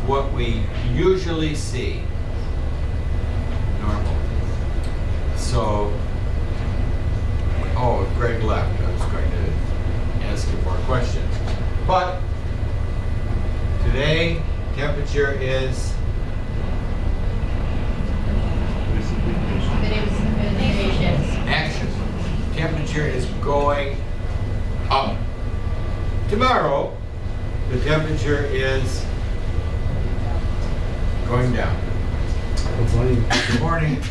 what we usually see. Normal. So, oh, Greg left. I was going to ask him more questions. But today, temperature is action. Temperature is going up. Tomorrow, the temperature is going down. Good morning. Good morning.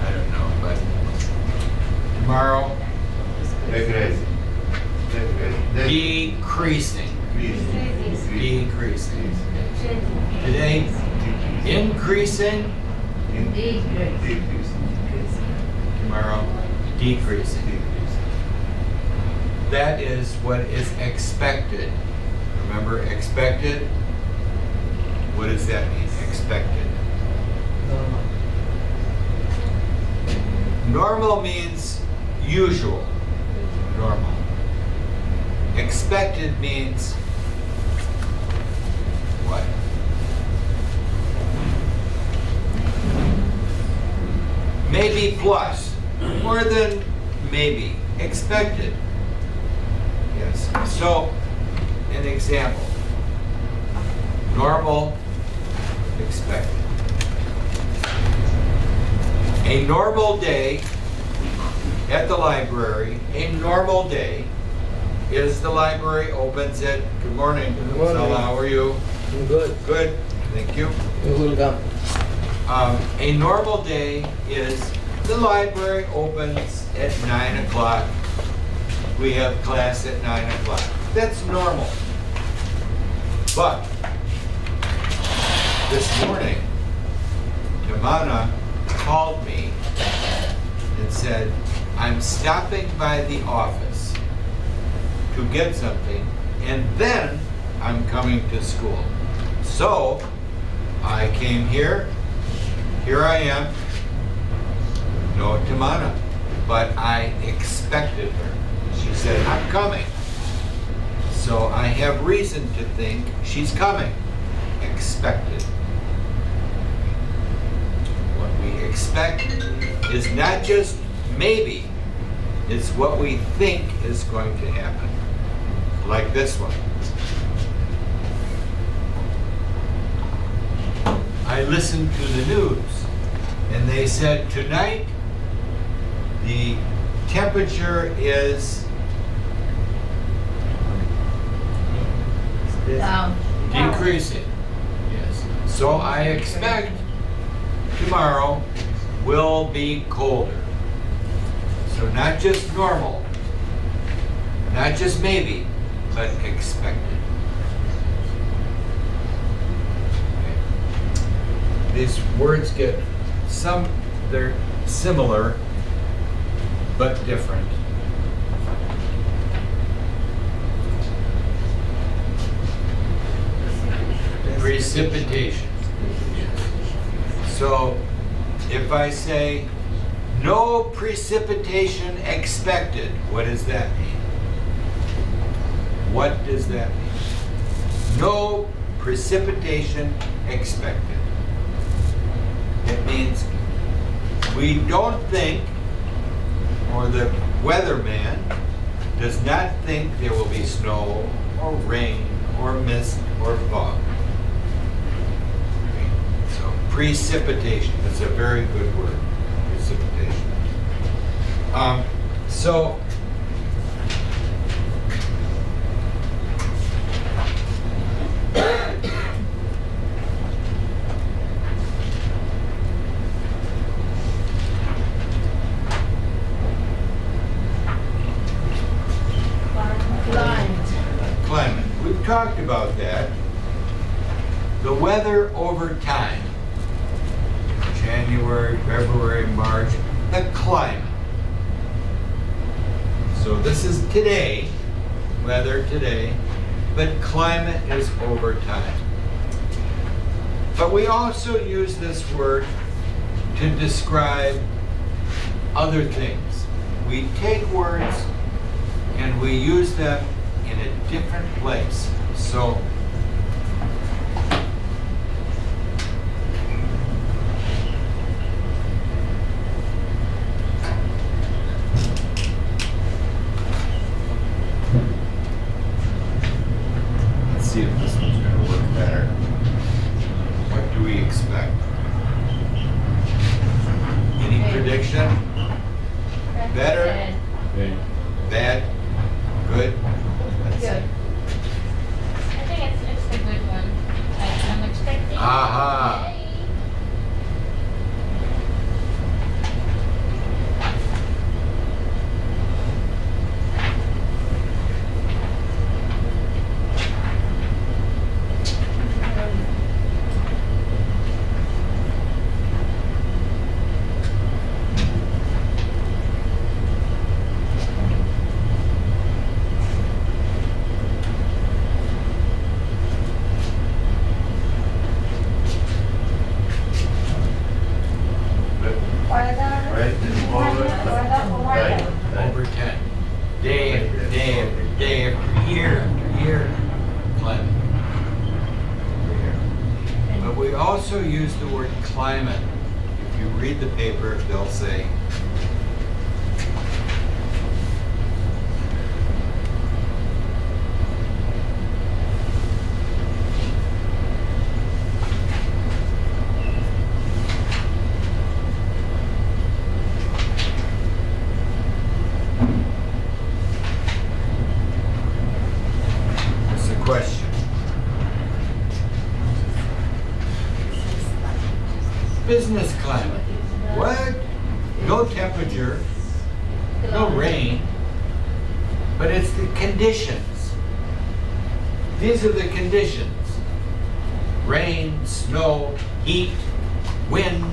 I don't know, but tomorrow, decreasing. Decreasing. Today, increasing. Tomorrow, decreasing. That is what is expected. Remember, expected? What does that mean, expected? Normal means usual. Normal. Expected means what? Maybe plus. More than maybe. Expected. Yes. So, an example. Normal, expected. A normal day at the library, a normal day, is the library opens at, good morning. Good morning. Sala, how are you? I'm good. Good, thank you. You're welcome. A normal day is the library opens at 9 o'clock. We have class at 9 o'clock. That's normal. But this morning, Damana called me and said, I'm stopping by the office to get something, and then I'm coming to school. So I came here. Here I am. No Tamana, but I expected her. She said, I'm coming. So I have reason to think she's coming. Expected. What we expect is not just maybe, it's what we think is going to happen. Like this one. I listened to the news, and they said tonight the temperature is decreasing. Yes. So I expect tomorrow will be colder. So not just normal, not just maybe, but expected. Okay. These words get they're similar, but different. Precipitation. So if I say no precipitation expected, what does that mean? What does that mean? No precipitation expected. It means we don't think, or the weatherman does not think there will be snow or rain or mist or fog. Okay. So precipitation is a very good word. Precipitation. So climate. We've talked about that. the weather over time, January, February, March, the climate. So this is today, weather today, but climate is over time. But we also use this word to describe other things. We take words and we use them in a different place. So let's see if this one's going to work better. What do we expect? Any prediction? Better? Bad? Good? Let's see. Good. I think it's a good one. I'm expecting. Aha. Yay. Over 10. Day after year, climate. But we also use the word climate. If you read the paper, they'll say, what's the question? Business climate. What? No temperature, no rain, but it's the conditions. These are the conditions. Rain, snow, heat, wind.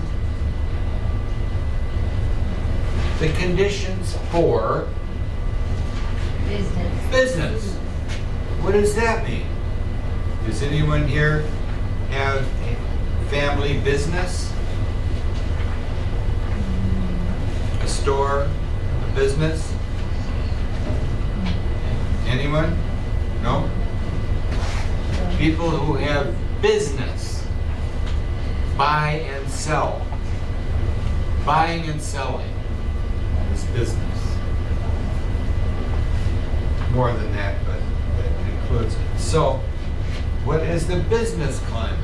The conditions for business. What does that mean? Does anyone here have a family business? A store? A business? Anyone? No? People who have business. Buy and sell. Buying and selling is business. More than that, but it includes it. So, what is the business climate?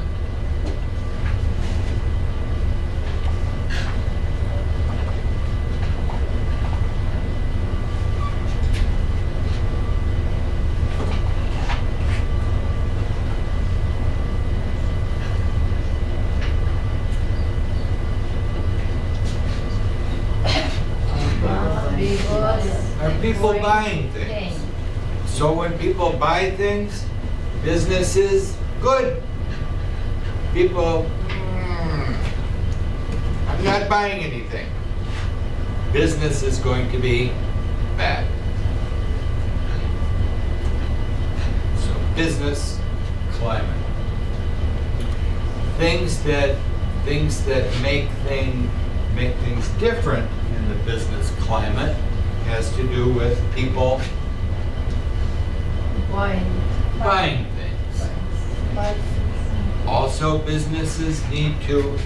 Are people buying things? So when people buy things, business is good. People, I'm not buying anything. Business is going to be bad. So business climate. Things that make things different in the business climate has to do with people buying things. Also, businesses need to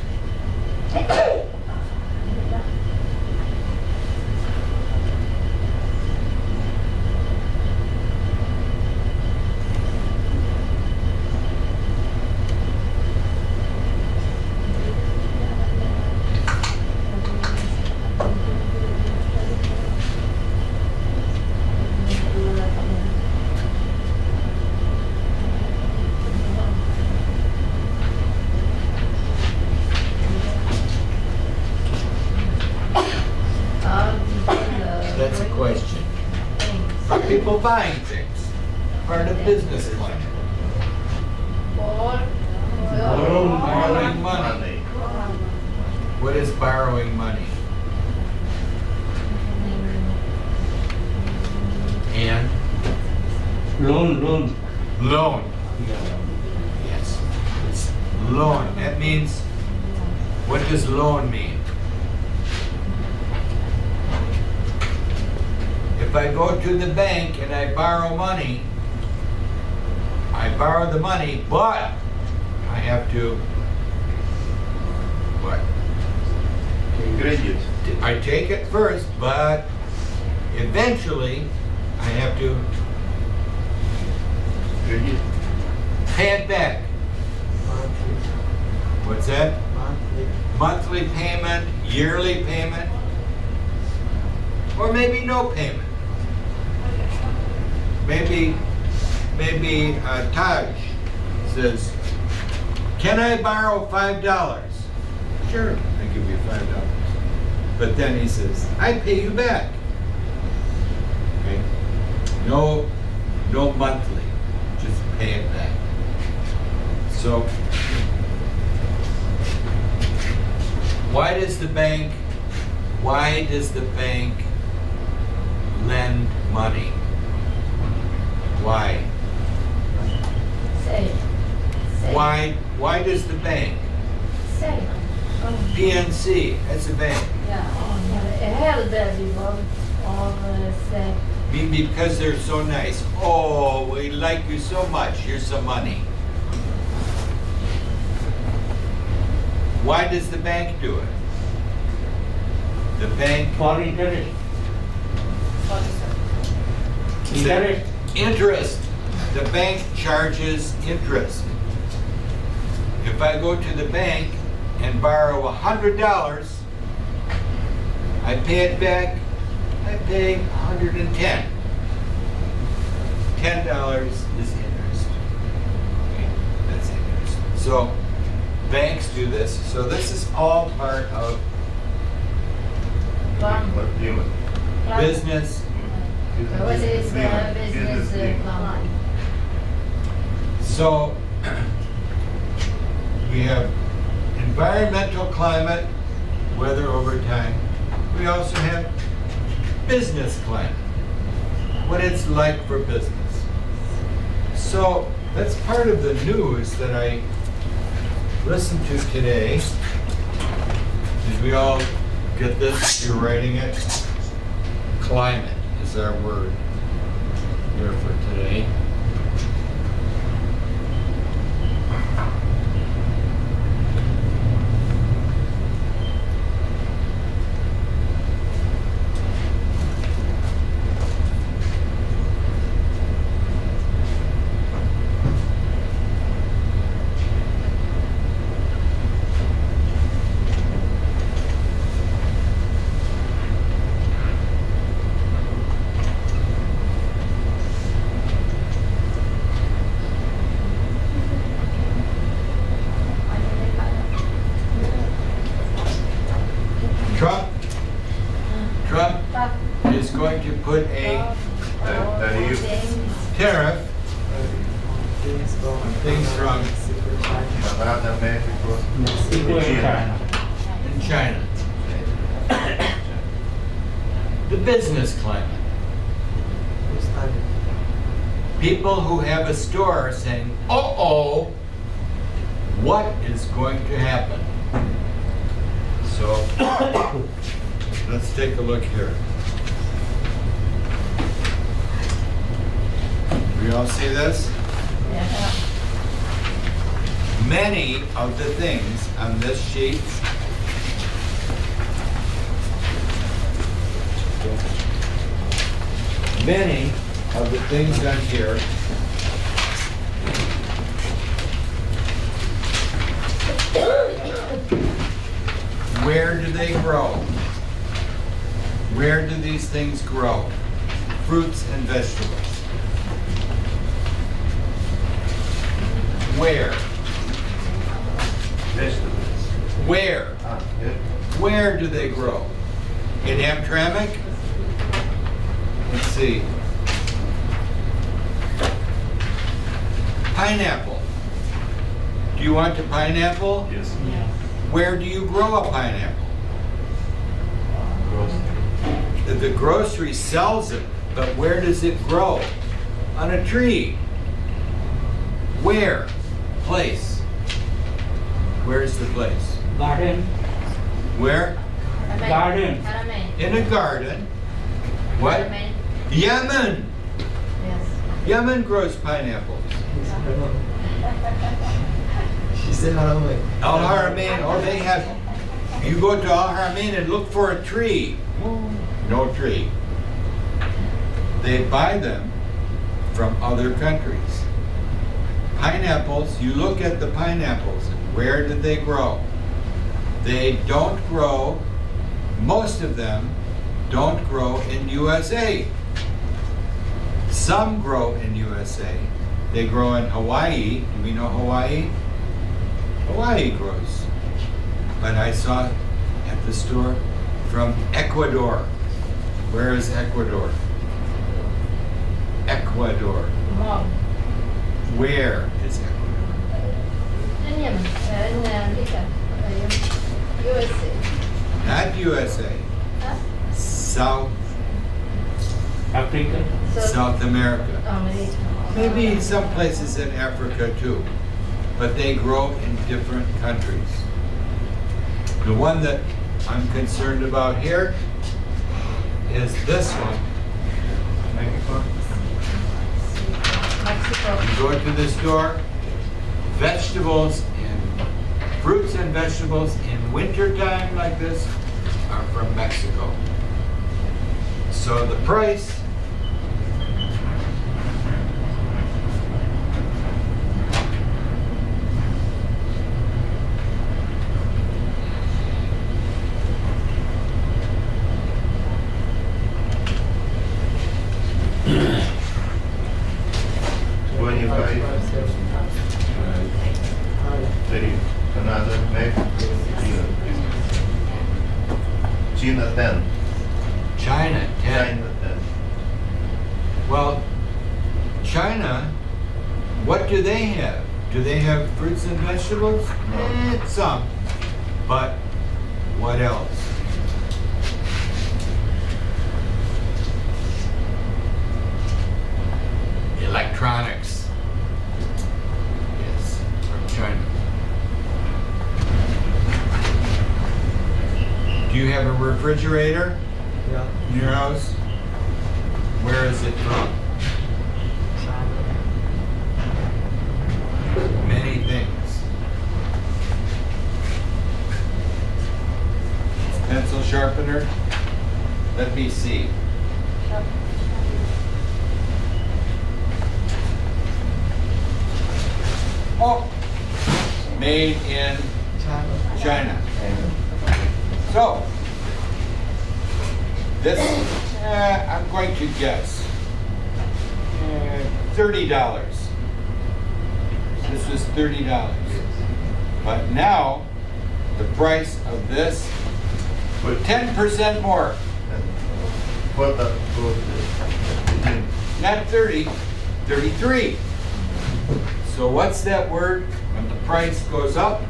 that's a question. Are people buying things? Part of business climate. Borrowing money. What is borrowing money? And Loan. loan. Yes, it's loan. That means, what does loan mean? If I go to the bank and I borrow money, I borrow the money, but I have to, what? Credit. I take it first, but eventually I have to Credit. pay it back. What's that? Monthly payment, yearly payment, or maybe no payment. Maybe Taj says, "Can I borrow $5?" Sure, I give you $5. But then he says, "I pay you back." Okay? No monthly, just pay it back. So, why does the bank lend money? Why? Say. Why does the bank? Say. PNC, that's a bank. Yeah. Hell does it, say. Because they're so nice. Oh, we like you so much. Here's some money. Why does the bank do it? The bank For interest. Interest. interest. The bank charges interest. If I go to the bank and borrow $100, I pay it back, I pay $110. $10 is interest. Okay, that's interest. So banks do this. So this is all part of business. What is business plan? So we have environmental climate, weather over time. We also have business climate, what it's like for business. So that's part of the news that I listened to today. Did we all get this? You're writing it? Climate is our word here for today. Trump is going to put a tariff on things from in China. The business climate. People who have a store are saying, uh-oh, what is going to happen? So, let's take a look here. We all see this? Yeah. Many of the things on this sheet on here where do they grow? Where do these things grow? Fruits and vegetables. Where? Vegetables. Where? Where do they grow? In Hamtramck? Let's see. Pineapple. Do you want a pineapple? Yes. Yeah. Where do you grow a pineapple? Grocery. The grocery sells it, but where does it grow? On a tree. Where? Place. Where's the place? Garden. Where? Haramen. Garden. Haramen. In a garden. What? Haramen. Yemen. Yes. Yemen grows pineapples. She said Hamtramck. Al Haramain, oh, they have. You go to Al Haramain and look for a tree. No tree. They buy them from other countries. Pineapples, you look at the pineapples, where did they grow? They don't grow, most of them don't grow in USA. Some grow in USA. They grow in Hawaii. Do we know Hawaii? Hawaii grows. But I saw at the store from Ecuador. Where is Ecuador? Ecuador. Mom. Where is Ecuador? In Yemen. In America. USA. Not USA. Huh? South Africa. South America. America. Maybe some places in Africa too. But they grow in different countries. The one that I'm concerned about here is this one. Mexico. Mexico. You go to the store, vegetables and fruits and vegetables in wintertime like this are from Mexico. So the price Another China 10. China, 10. China 10. Well, China, what do they have? Do they have fruits and vegetables? Some. But what else? Electronics. Yes, from China. Do you have a refrigerator Yeah. in your house? Where is it from? Many things. Pencil sharpener? Let me see. Oh, made in China. So, this, I'm going to guess, $30. This was $30. But now, the price of this, But 10% more. what the Not 30, 33. So what's that word when the price goes up?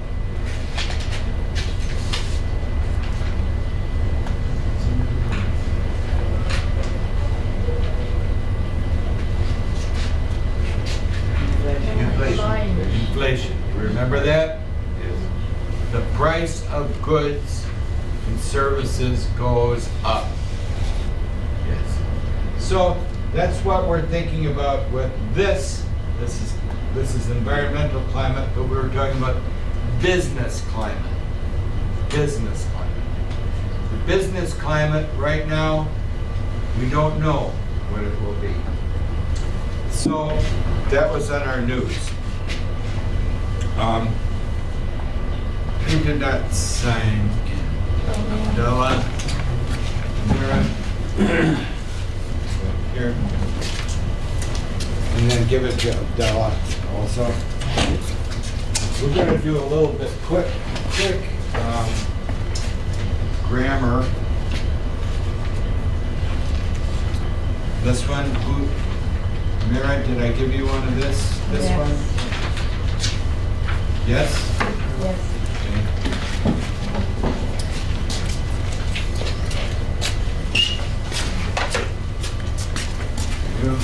inflation? Inflation. Remember that? Yes. The price of goods and services goes up. Yes. So that's what we're thinking about with this. This is environmental climate, but we were talking about business climate. Business climate. The business climate right now, we don't know what it will be. So that was on our news. Who did not sign in? Abdullah, Mira, here. And then give it to Abdullah also. We're going to do a little bit quick grammar. This one, who? Mira, did I give you one of this? This Yes. one? Yes? Yes. You.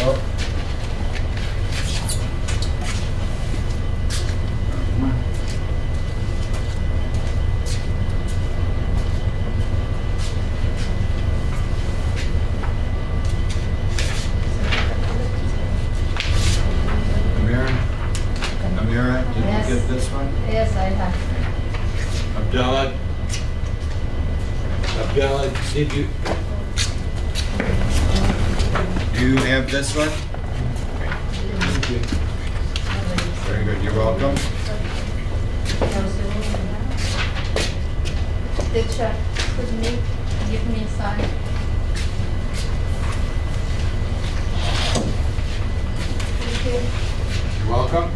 Oh. Amira, did Yes. you get this one? Yes, I have. Abdallah, did you? Do you have this one? Thank you. Very good, you're welcome. Teacher, could me give me a sign? Thank you. You're welcome.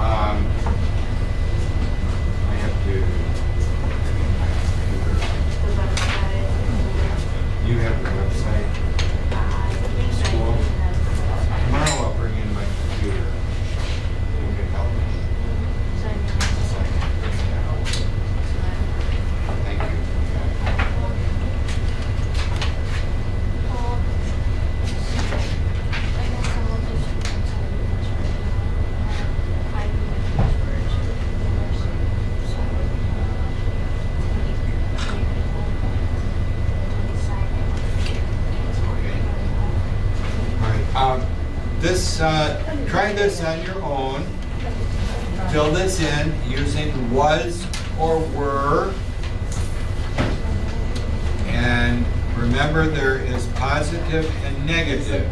Uh, I have to. You have the website. School. Tomorrow I'll bring in my computer. You can help me. Thank you. Okay. All right. Try this on your own. Fill this in using was or were. And remember, there is positive and negative.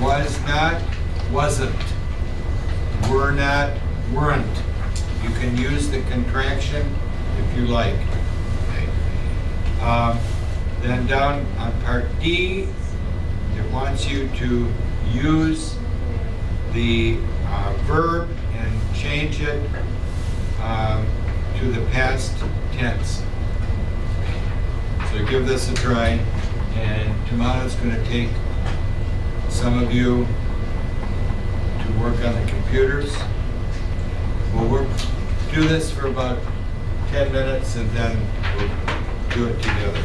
Was not, wasn't. Were not, weren't. You can use the contraction if you like. Then down on part D, it wants you to use the verb and change it to the past tense. So give this a try, and tomorrow's going to take some of you to work on the computers. We'll do this for about 10 minutes and then we'll do it together.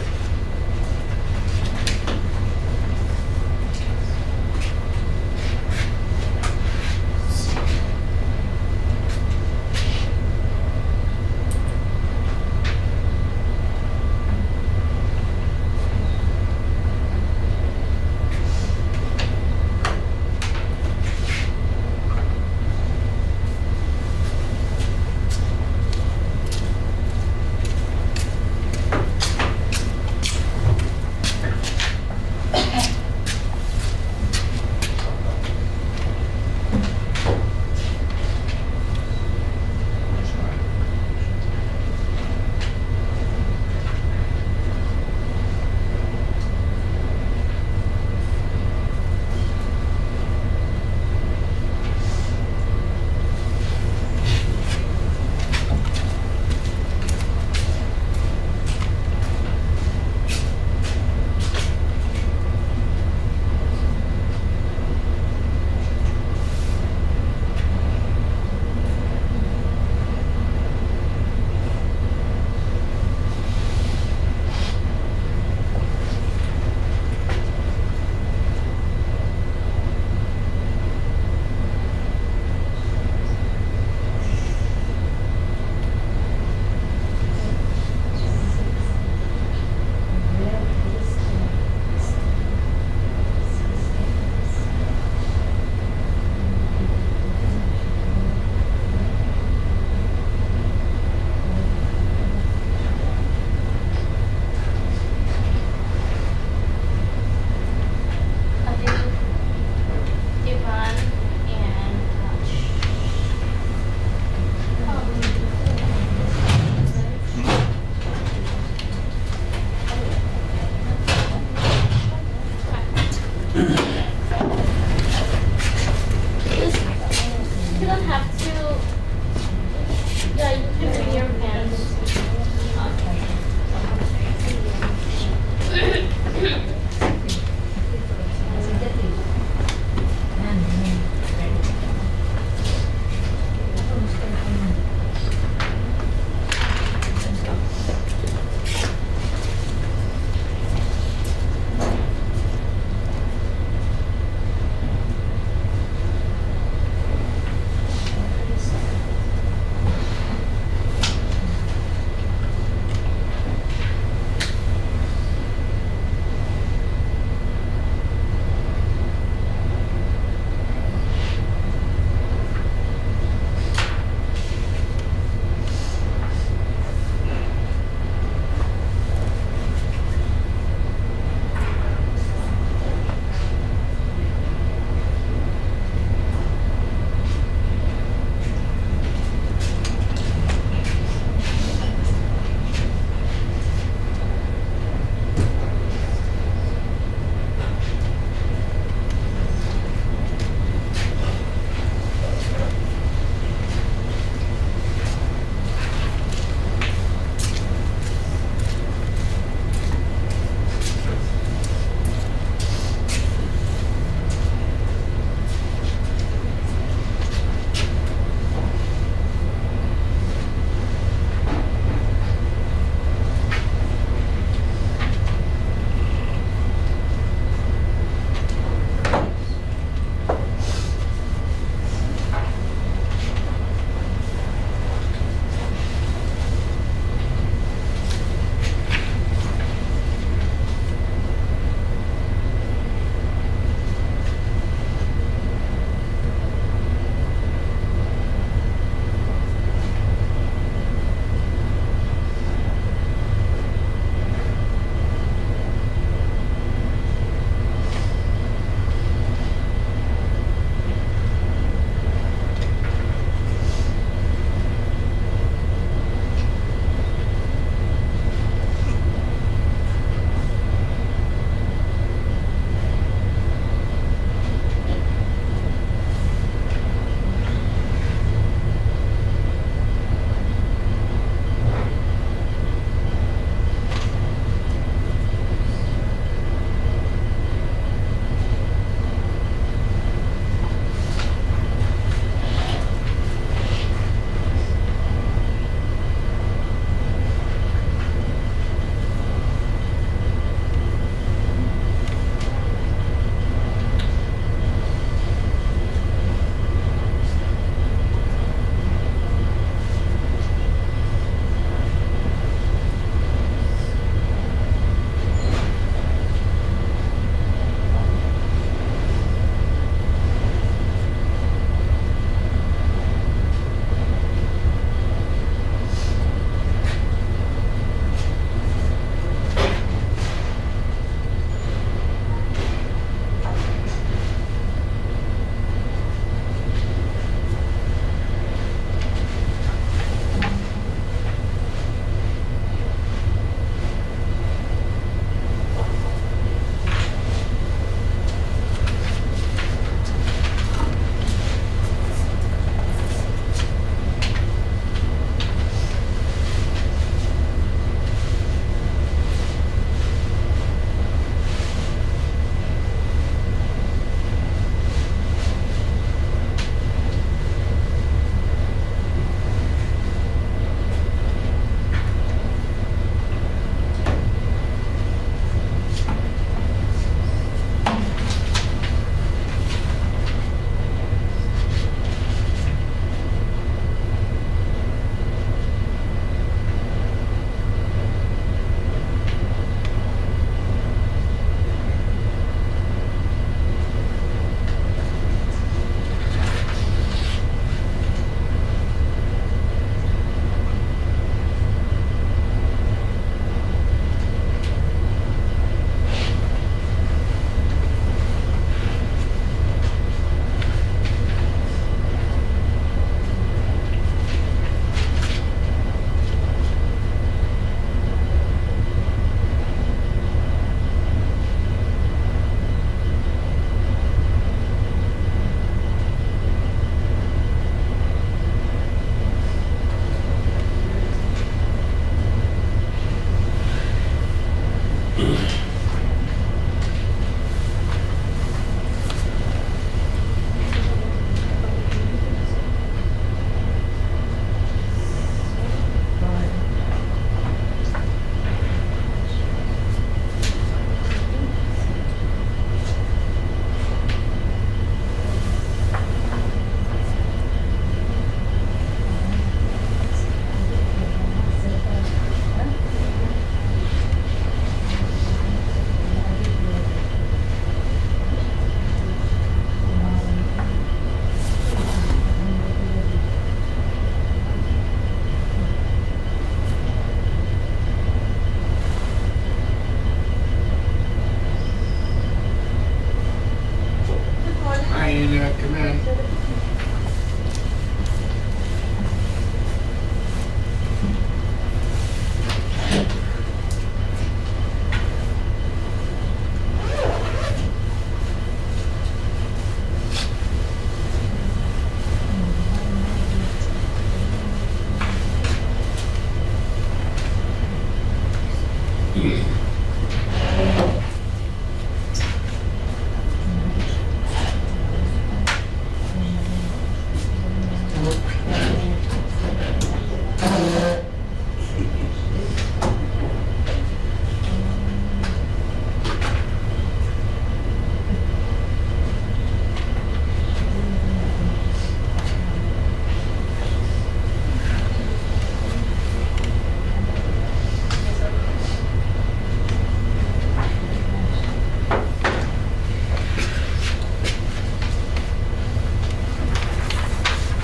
come in.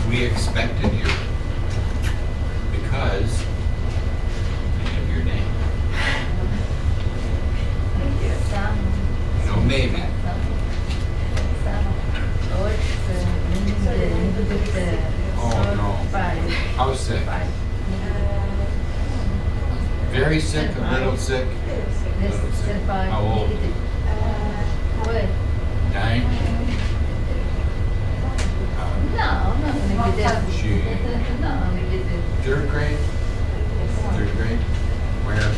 We expected you because I have your name. No, maybe. Oh, no. How sick? Very sick, a little sick. Little sick. How old? 9? She, 3rd grade? 3rd grade? Where?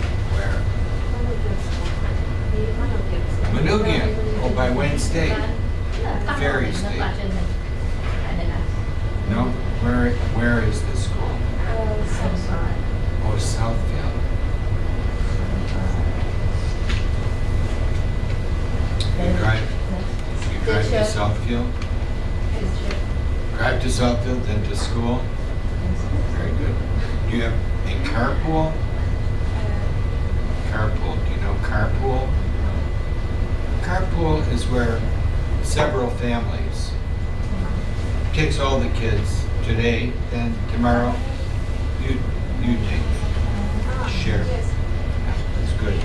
Manugian. Oh, by Wayne State. Ferry State. No? Where is the school? Oh, Southfield. You drive to Southfield? Drive to Southfield, then to school? Very good. Do you have a carpool? Carpool. Do you know carpool? Carpool is where several families takes all the kids today, then tomorrow you take share. Yeah, that's good.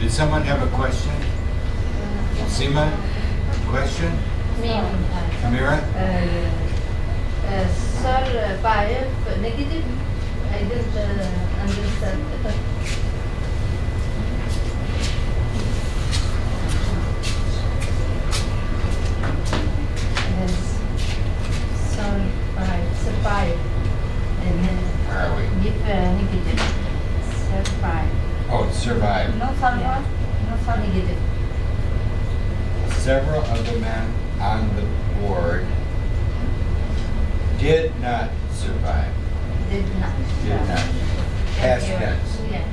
Did someone have a question? Seema, question? Amira? Sir, bias negative. I didn't understand. Yes. Sir, bias. And then Where are we? give negative. Survive. Oh, survive. No survive. No negative. Several of the men on the board did not survive. Did not. Did not. Past tense. Yeah.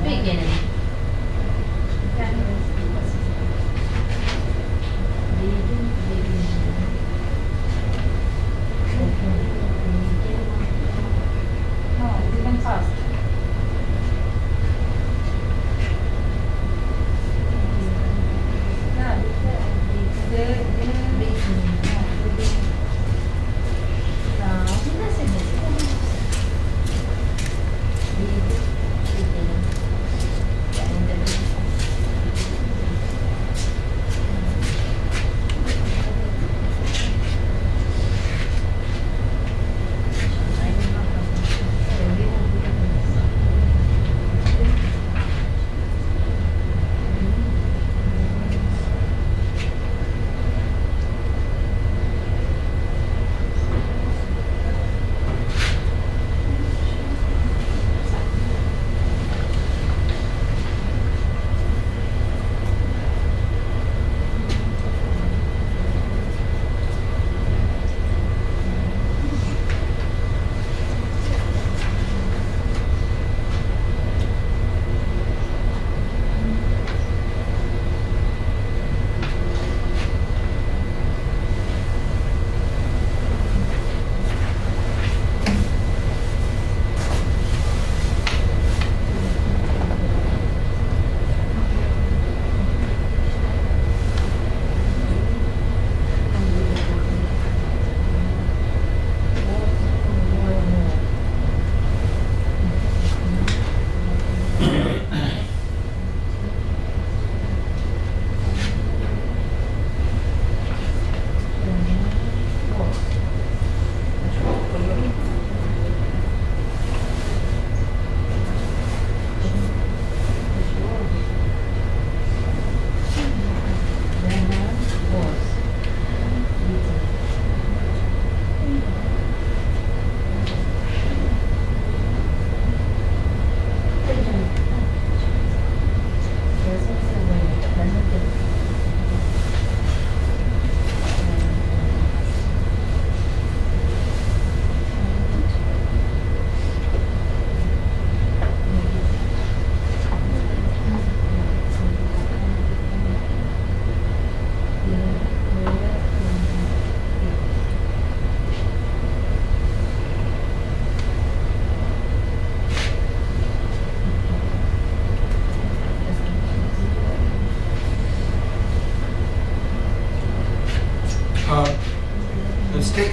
Beginning. No, it even fast.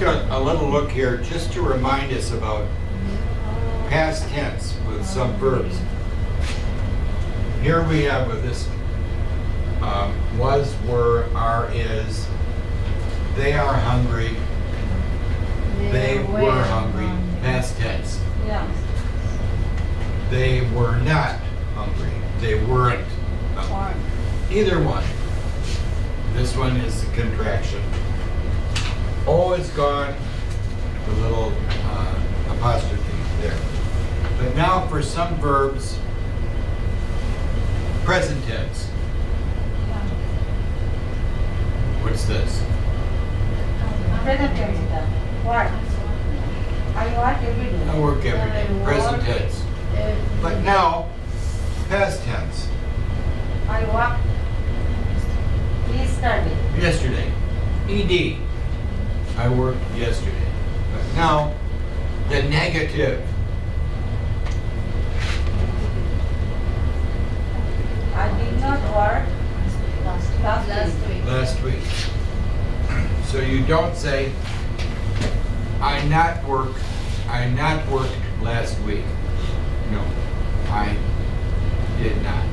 a little look here just to remind us about past tense with some verbs. Here we have with this was, were, are, is. They are hungry. They were hungry. Past tense. Yeah. They were not hungry. They weren't. Or, Either one. This one is a contraction. O is gone. The little apostrophe there. But now for some verbs, present tense. What's this? present tense. What? I work every day. I work every day. Present tense. But now, past tense. I work yesterday. Yesterday. ED. I worked yesterday. But now, the negative. I did not work last week. Last week. So you don't say, I not worked last week. No, I did not.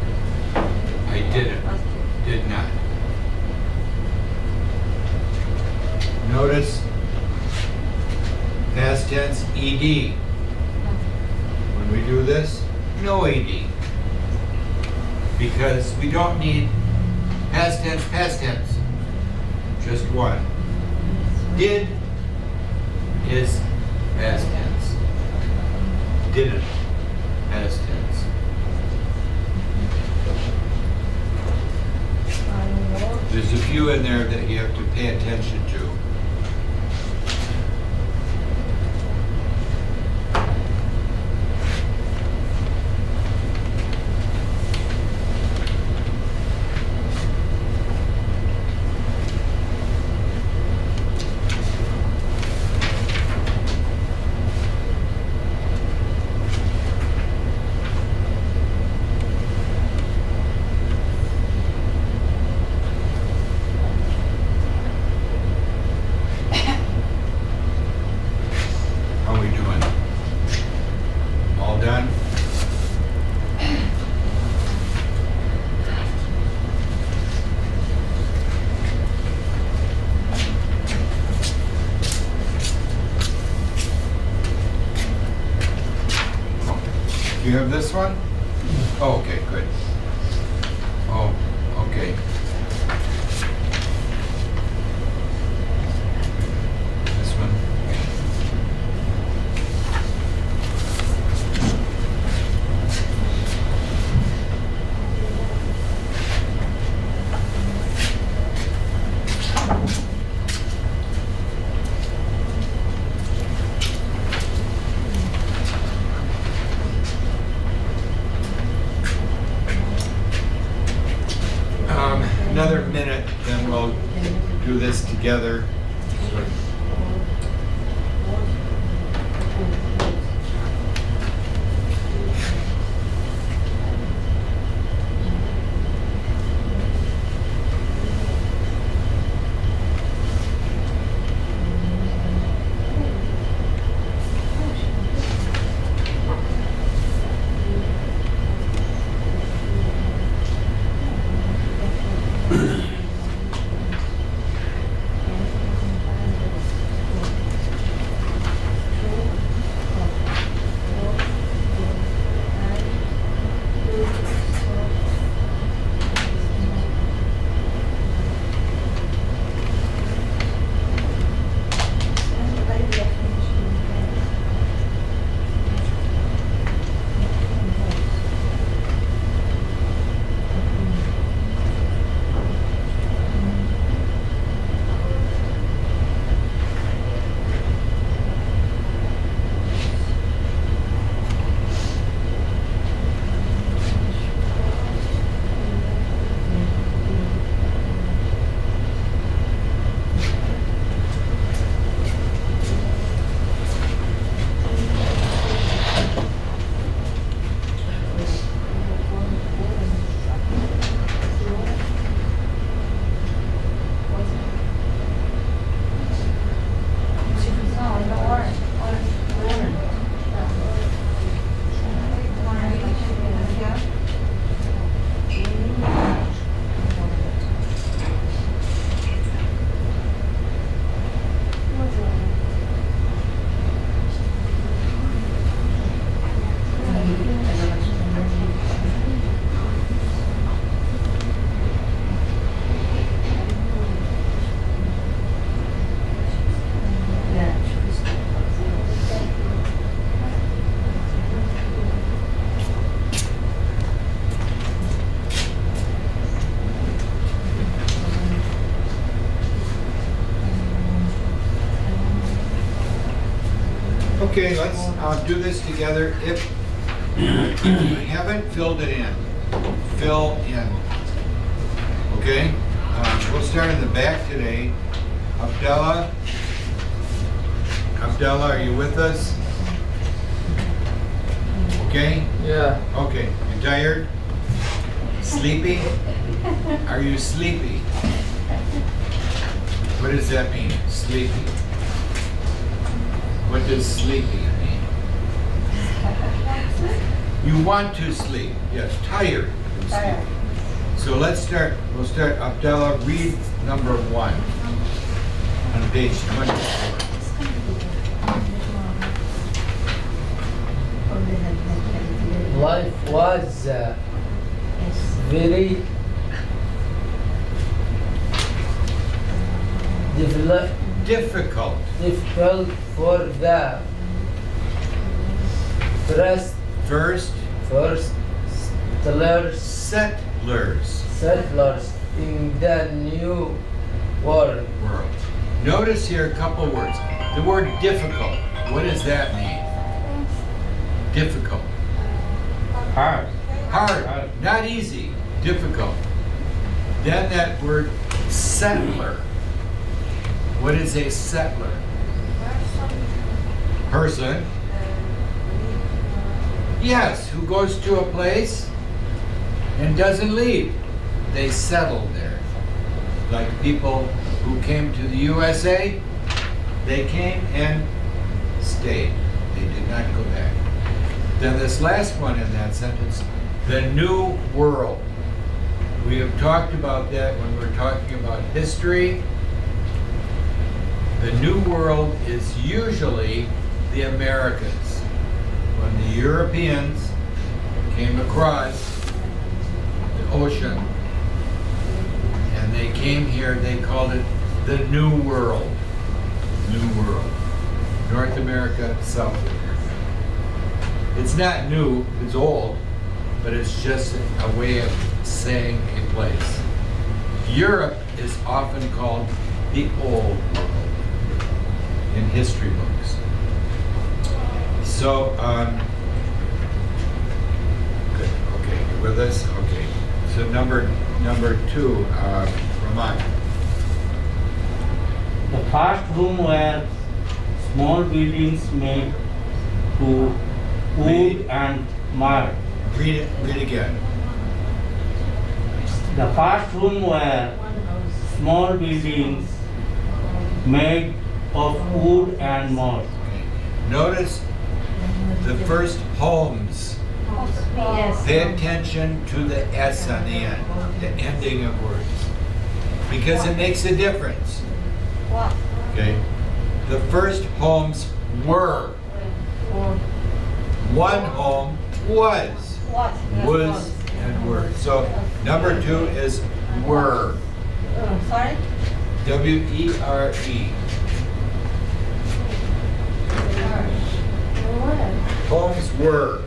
I didn't. Did not. Notice past tense ED. When we do this, no ED. Because we don't need past tense. Just one. Did is past tense. Didn't, past tense. There's a few in there that you have to pay attention to. How we doing? All done? Do you have this one? Oh, okay, good. Oh, okay. This one? Another minute, then we'll do this together. Okay, let's do this together. If you haven't filled it in, fill in. Okay? We'll start in the back today. Abdallah, are you with us? Okay? Yeah. Okay. You tired? Sleepy? Are you sleepy? What does that mean? Sleepy. What does sleepy mean? You want to sleep. Yes, tired. and Tired. sleepy. So let's start. We'll start. Abdallah, read number 1 on page 24. Life was very Difficult. difficult for the First, settlers in the new world. Notice here a couple words. The word difficult. What does that mean? Difficult. Hard. Hard. Not easy. Difficult. Then that word settler. What is a settler? Person. Yes, who goes to a place and doesn't leave. They settle there. Like people who came to the USA, they came and stayed. They did not go back. Then this last one in that sentence, the new world. We have talked about that when we're talking about history. The new world is usually the Americas. When the Europeans came across the ocean and they came here, they called it the New World. New World. North America, South America. It's not new, it's old, but it's just a way of saying a place. Europe is often called the Old World in history books. So, good. Okay, you with us? Okay. So number 2, Rahman. The first room were small buildings made to wood and mud. Read again. The first room were small buildings made of wood and mud. Okay. Notice the first homes. Yes. Pay attention to the S on the end, the ending of words, because it makes a difference. What? Okay. The first homes were. One home was. What? Was and were. So number 2 is were. Sorry? W-E-R-E. Homes were.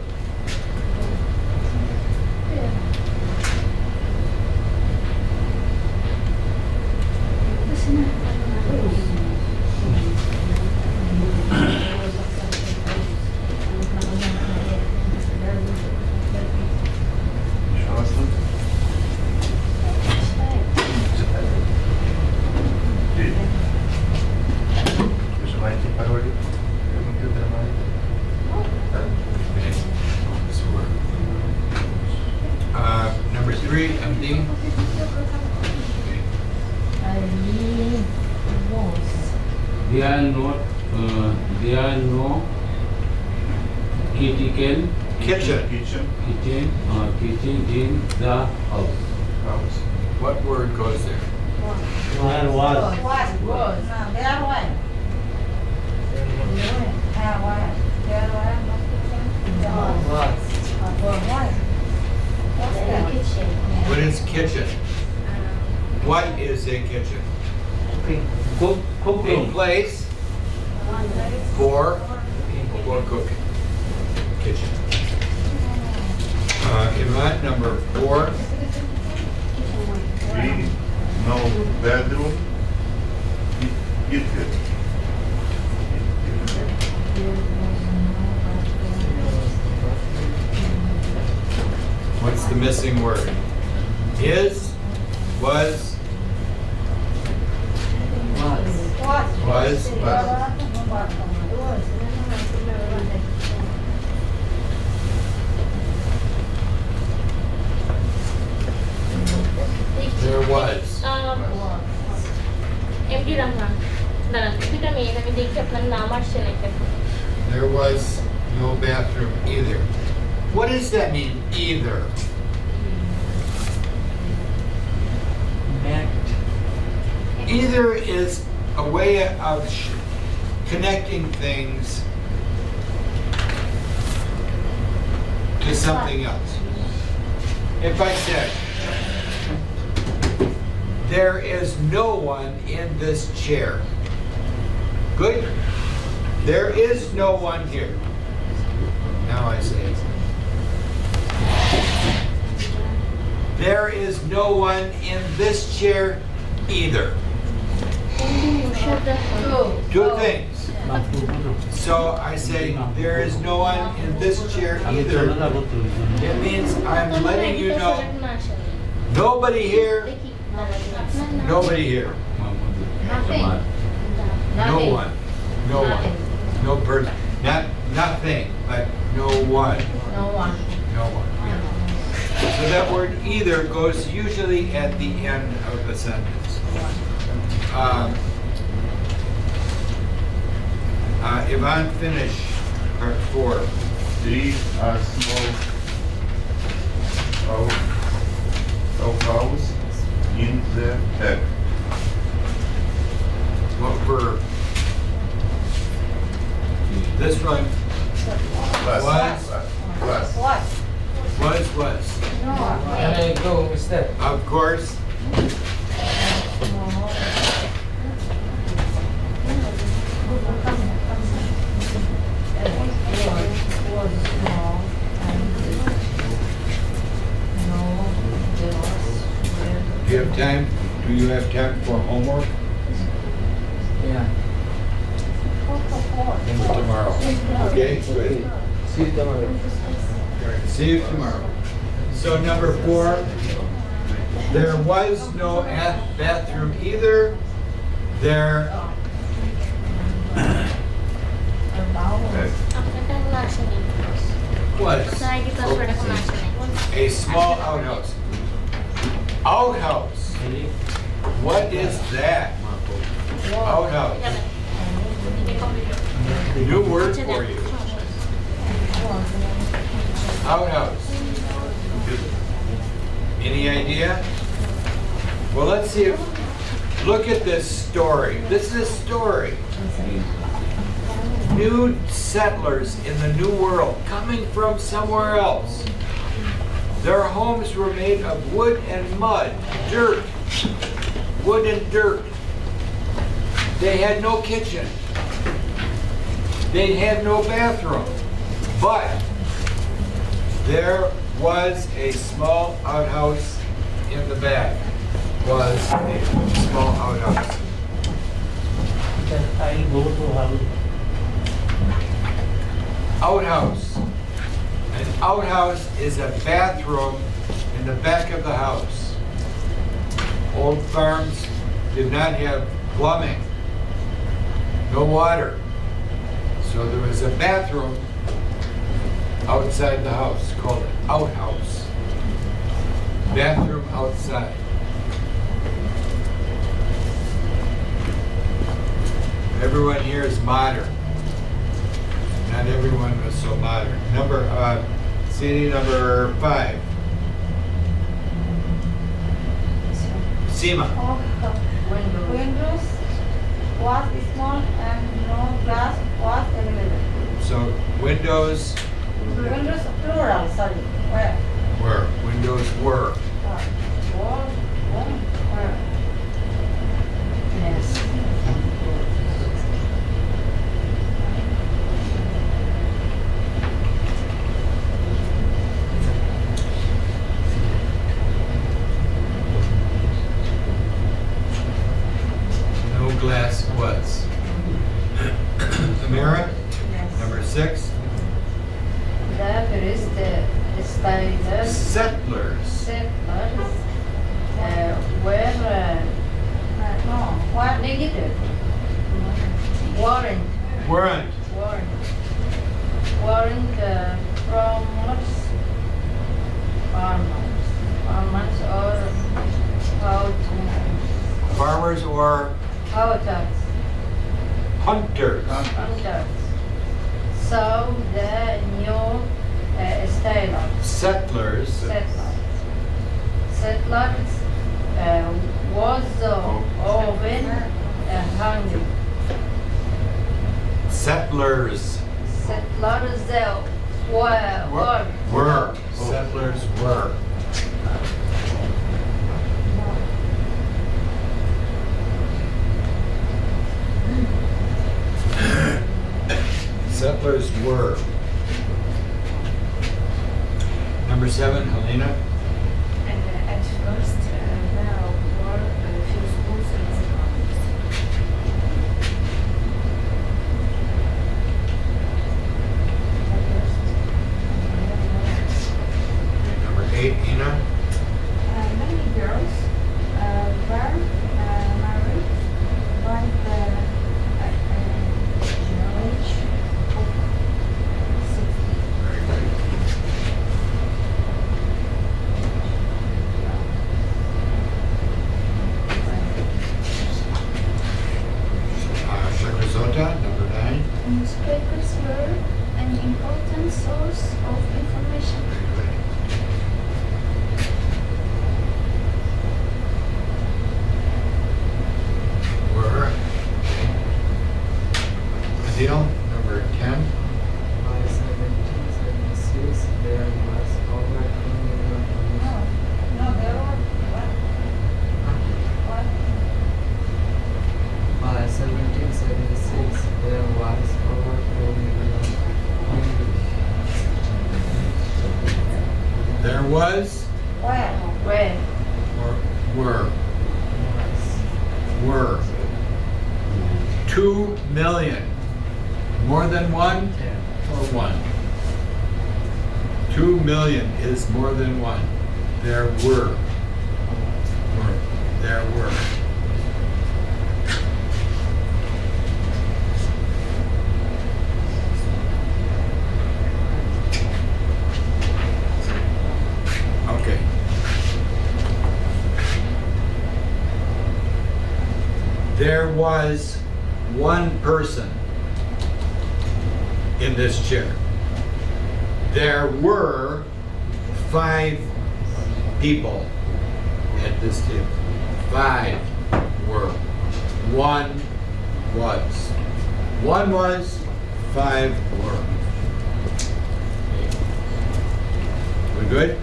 Show us them. Вже маєте паролі? Комп'ютер маєте? Okay. Homes were. Number 3, Amdi. Okay. There are no kitchen Kitchen. in the house. House. What word goes there? Where was? What? Was. No, there was. There was. What's that? What is kitchen? What is a kitchen? Cook A room. place for cooking. Kitchen. Iman, number 4. We no bedroom. It good. What's the missing word? Is, was, What? was, there was. Empty lang lang. Dito kami nag-dictate ng namas siya like that. There was no bathroom either. What does that mean, either? Either is a way of connecting things to something else. If I said, there is no one in this chair. Good? There is no one here. Now I say it. There is no one in this chair either. Two things. So I say, there is no one in this chair either. It means I'm letting you know, nobody here, nobody here. No one, no one, no person, not nothing, but no one, No one. no one. Yeah. So that word either goes usually at the end of the sentence. Yvonne, finish part 4. 3 are small outhouse in the back. What verb? This one Plus. Was. Plus. was. No. Can I go with that? Of course. Do you have time? Do you have time for homework? Yeah. Tomorrow. Okay, good. See you tomorrow. See you tomorrow. So number 4, there was no bathroom either. There was a small outhouse. Outhouse. What is that? Outhouse. New word for you. Outhouse. Any idea? Well, let's see if, look at this story. This is a story. New settlers in the New World coming from somewhere else. Their homes were made of wood and mud, dirt, wood and dirt. They had no kitchen. They had no bathroom. But there was a small outhouse in the back. Was a small outhouse. I go to house. Outhouse. An outhouse is a bathroom in the back of the house. Old farms did not have plumbing, no water. So there was a bathroom outside the house called an outhouse. Bathroom outside. Everyone here is modern. Not everyone was so modern. CD number 5. Seema. Windows was small and no glass was available. So windows Windows plural, sorry. Where? were. Windows were. Where? Yes. No glass was. Amira, Yes. number 6. The first style farmers or Hunters. hunters. Hunters. So the new Settlers. settlers was often hungry. Settlers Settlers were were. Settlers were. Settlers were. Number 7, Helena. At first, there were few schools in the colonies. Number 8, Ina. Many girls were married by the age of 60. Very good. Shakrazota, number 9. Newspapers were an important source of information. Very good. Were. Adil, number 10. By 1776, there was over 2 million No, there were what? By 1776, there was over 2 million English. There was Where? or were. Were. 2 million. More than one or one? 2 million is more than one. There were. Or there were. Okay. There was one person in this chair. There were 5 people at this table. 5 were. 1 was. 1 was, 5 were. Okay. We good?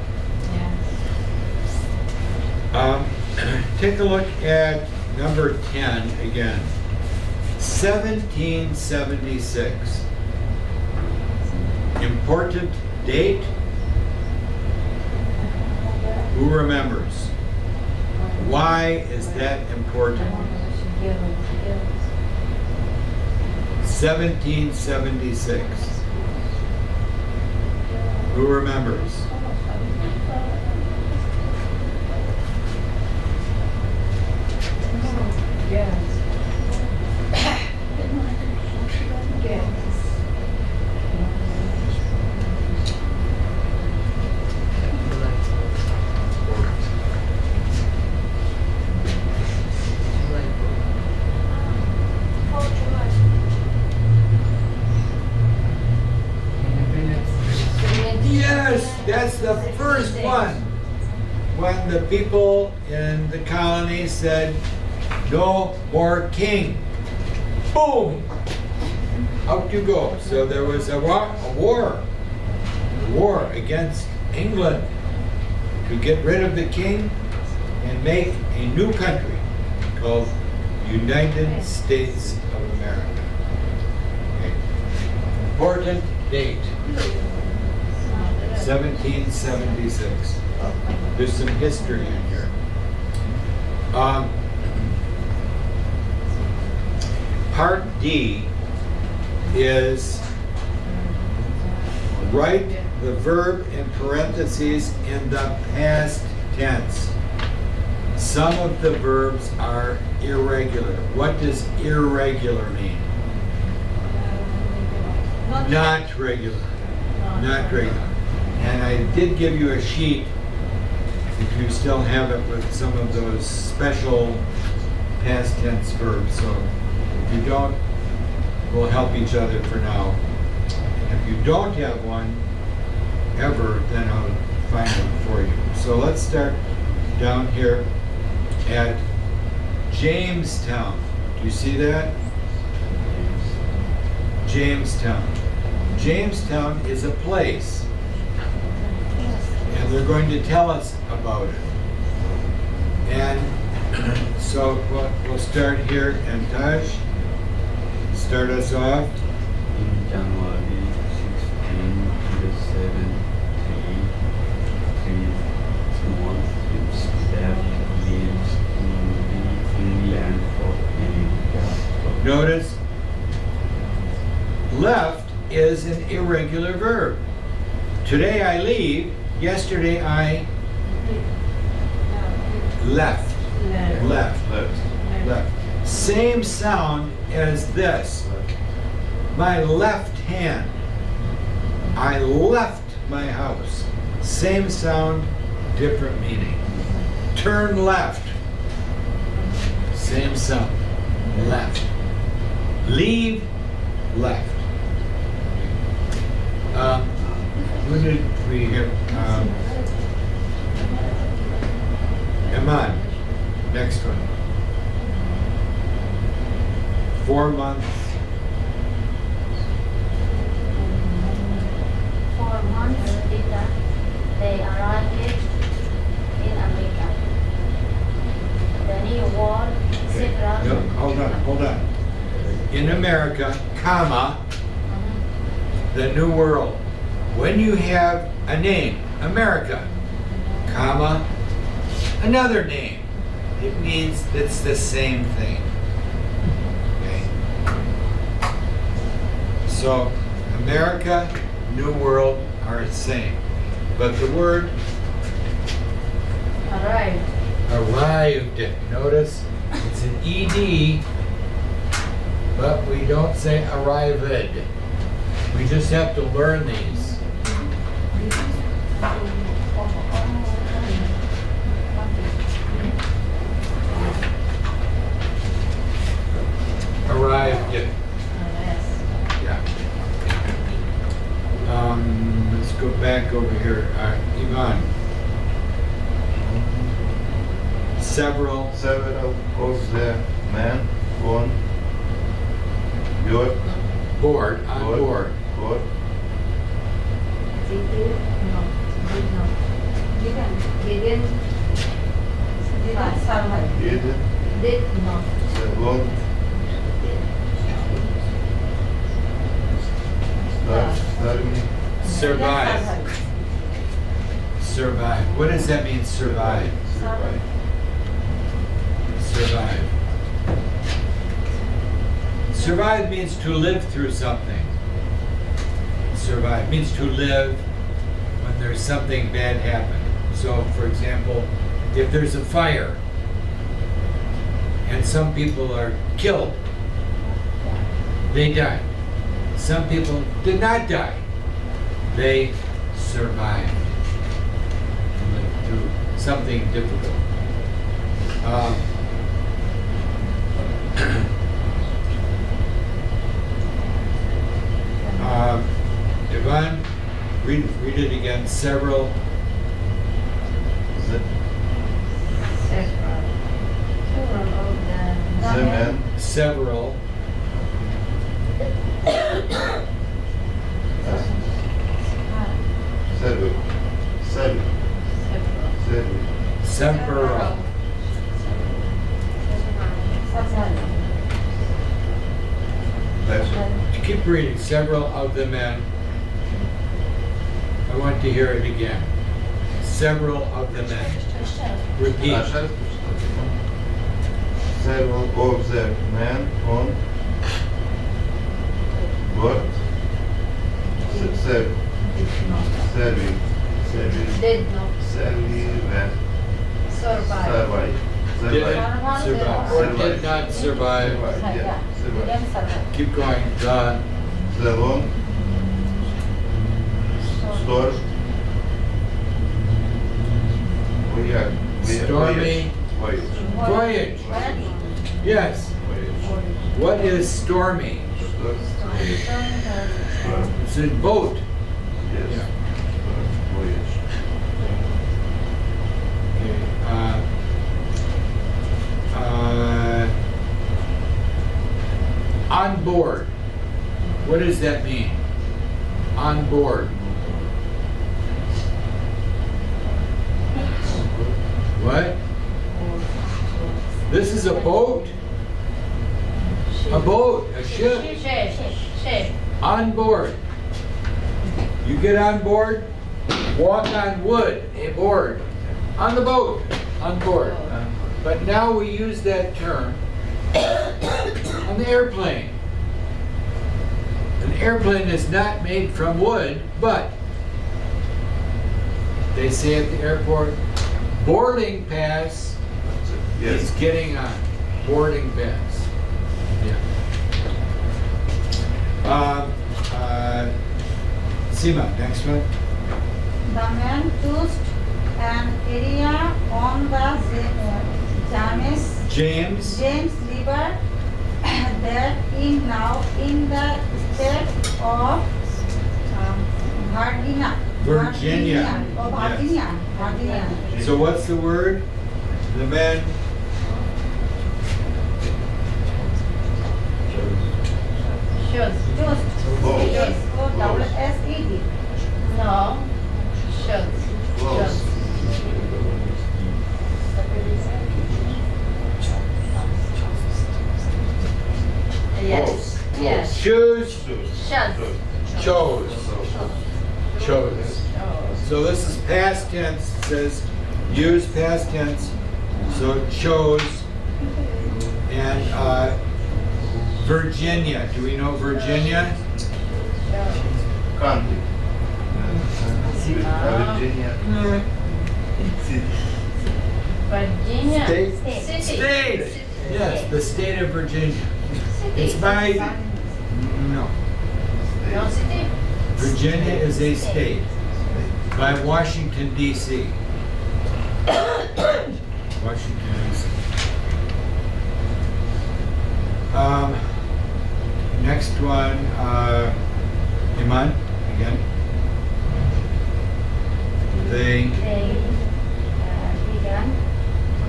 Take a look at number 10 again. 1776. Important date? Who remembers? Why is that important? 1776. Who remembers? Yes, that's the first one. When the people in the colony said, no more king. Boom! Out you go. So there was a war against England to get rid of the king and make a new country called United States of America. Okay. Important date. 1776. There's some history in here. Part D is write the verb in parentheses in the past tense. Some of the verbs are irregular. What does irregular mean? Not regular. Not regular. And I did give you a sheet, if you still have it, with some of those special past tense verb, so if you don't, we'll help each other for now. If you don't have one ever, then I'll find one for you. So let's start down here at Jamestown. Do you see that? Jamestown. Jamestown is a place, and they're going to tell us about it. And so we'll start here, and Taj, start us off. In January 1607, three small ships left leaves England for America. Notice, left is an irregular verb. Today I leave, yesterday I left. Left. Left. Same sound as this. My left hand. I left my house. Same sound, different meaning. Turn left. Same sound. Left. Leave. Left. Who did we hear? Iman. Next one. 4 months. 4 months later, they arrived in America. The new war, etc. No, hold on. In America, comma, the New World. When you have a name, America, comma, another name, it means it's the same thing. Okay? So, America, New World are the same. But the word Arrived. arrived, notice, it's an ED, but we don't say arrived. We just have to learn these. Arrived, Yes. yeah. Let's go back over here. Ivan. Several. Several of the men on your Board, on board. board Didn't survive. did Did not. the board starting Survive. Survive. What does that mean, survive? survive. Survive. Survive means to live through something. Survive means to live when there's something bad happen. So, for example, if there's a fire and some people are killed, they die. Some people did not die. They survived. Lived through something difficult. Ivan, read it again. Several. The Several. Plural of the men Several. several Several. Keep reading. Several of the men. I want to hear it again. Several of the men. Repeat. several of the men on board serving did not survive. survive. Didn't survive. Or did not survive. Yeah, survive. Keep going. The long storm. Stormy Voyage. voyage. Yes. What is stormy? Storm. It's a boat. Yes. Yeah. Voyage. Okay. On board. What does that mean? On board. What? This is a boat? A boat, a ship. Shape. On board. You get on board, walk on wood, a board. On the boat, on board. But now we use that term on the airplane. An airplane is not made from wood, but they say at the airport, boarding pass is Yes. getting on. Boarding pass. Yeah. Sima, next one. The man chose an area on the James River that is now in the state of Virginia. Virginia. Oh, Yes. Virginia. So what's the word? The man, Shoes. Boat. S-O-S-S-E-D. No. Shoes. Close. Yes. Yes. shoes, Shoes. chose. Chose. So this is past tense, it says use past tense. So chose. And Virginia, do we know Virginia? Country. Virginia. Virginia. State. City. State. Yes, the state of Virginia. It's by, no. No city. Virginia is a state by Washington D.C. Washington D.C. Next one, Iman, again. They Began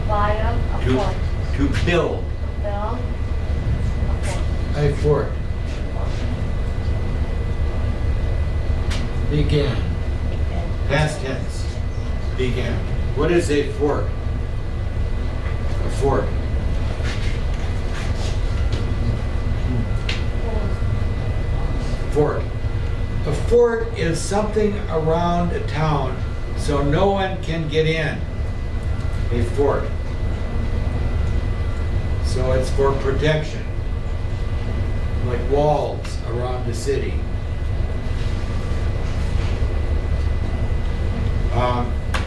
viral afford. to build Build a fort. Began. Past tense. Began. What is a fort? A fort. Fort. A fort is something around a town so no one can get in. A fort. So it's for protection. Like walls around the city.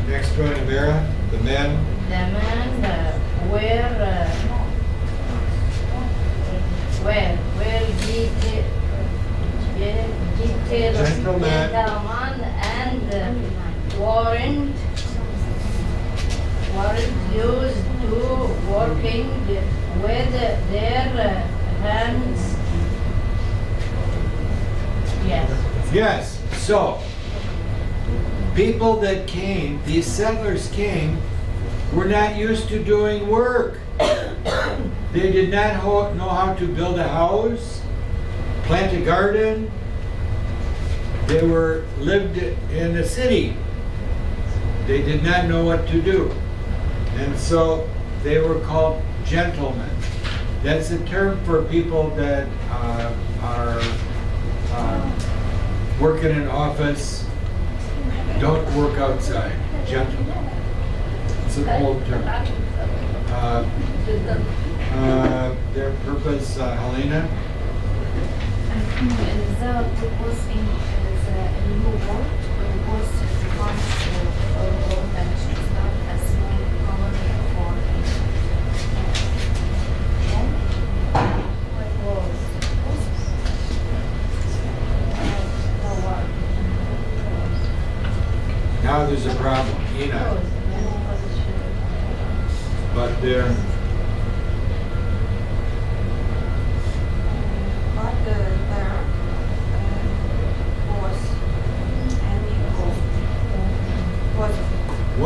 Next one, Amira, the men. The man where Gentlemen. gentlemen and warrant used to working with their hands. Yes. Yes, so people that came, these settlers came, were not used to doing work. They did not know how to build a house, plant a garden. They lived in a city. They did not know what to do. And so they were called gentlemen. That's a term for people that are work in an office, don't work outside. Gentlemen. It's an old term. Their purpose, Helena? The purpose in the new world was once that is not a small colony for Now there's a problem, Enoch. But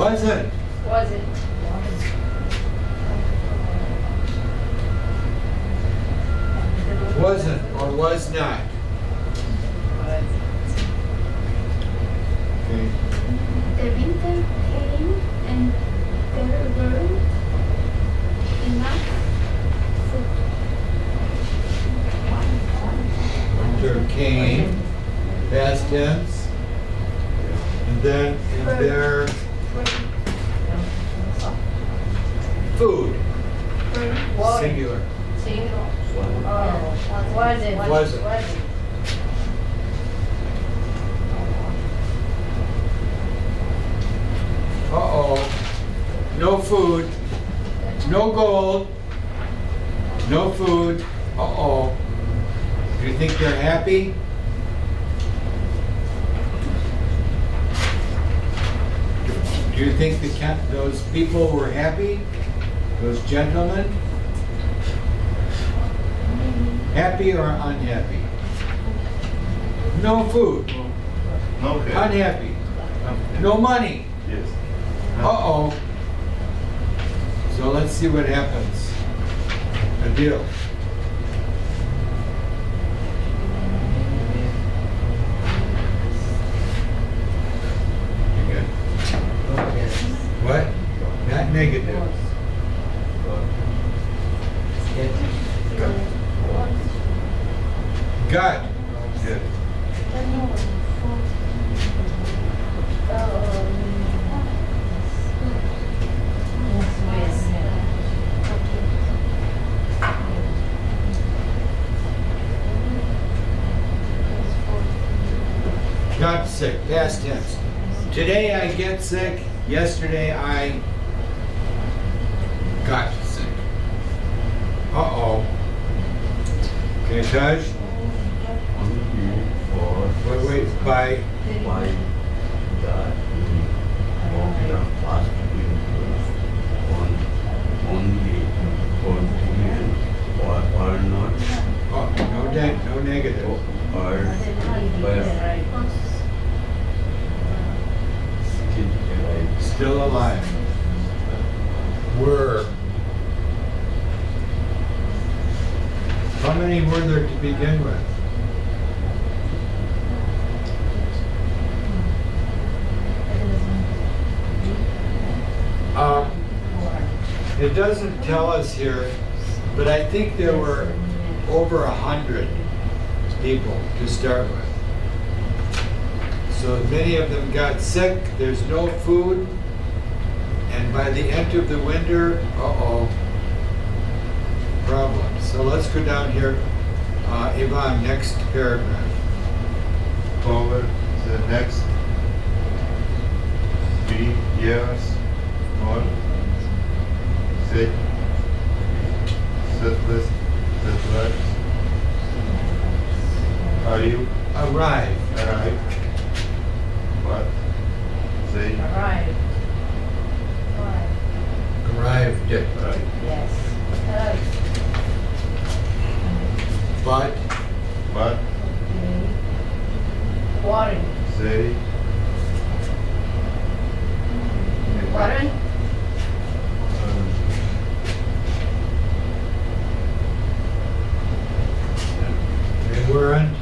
Wasn't. Was it? Wasn't or was not. Okay. The winter came and there weren't enough food. Winter came, past tense, and then in their food, Was. singular. Single. Was. Oh, was it? Was it? Was it? Uh-oh, no food, no gold, no food, uh-oh. Do you think they're happy? Do you think those people were happy? Those gentlemen? Happy or unhappy? No food, No help. unhappy, no money. Yes. Uh-oh. So let's see what happens. A deal. You good? Yes. What? Not negative. God. Yes. Got sick, past tense. Today I get sick, yesterday I got sick. Uh-oh. Okay, Taj? Only for Wait, by, why the of the past on only for and or not oh, no negative. or were Still alive. Were. How many were there to begin with? It doesn't tell us here, but I think there were over 100 people to start with. So many of them got sick, there's no food, and by the end of the winter, uh-oh, problems. So let's go down here. Ivan, next paragraph. Over the next 3 years or settlers arrived, but they Right. Arrived. arrived. Yes. But Warren. they Warren? they weren't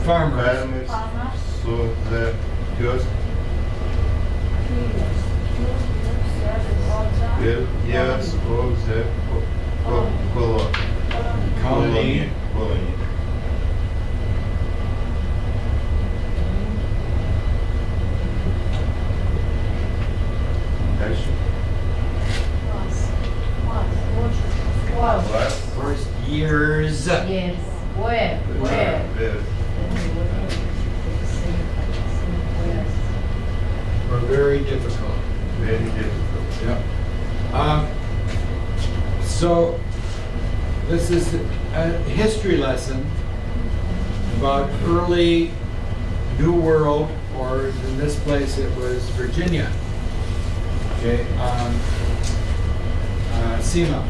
farmers. farmers, so the first 12 years of the Colony. colony. Дальше. Was. First years. Yes. Where? Were very difficult. Very difficult. Yeah. So this is a history lesson about early New World, or in this place it was Virginia. Okay. Seema.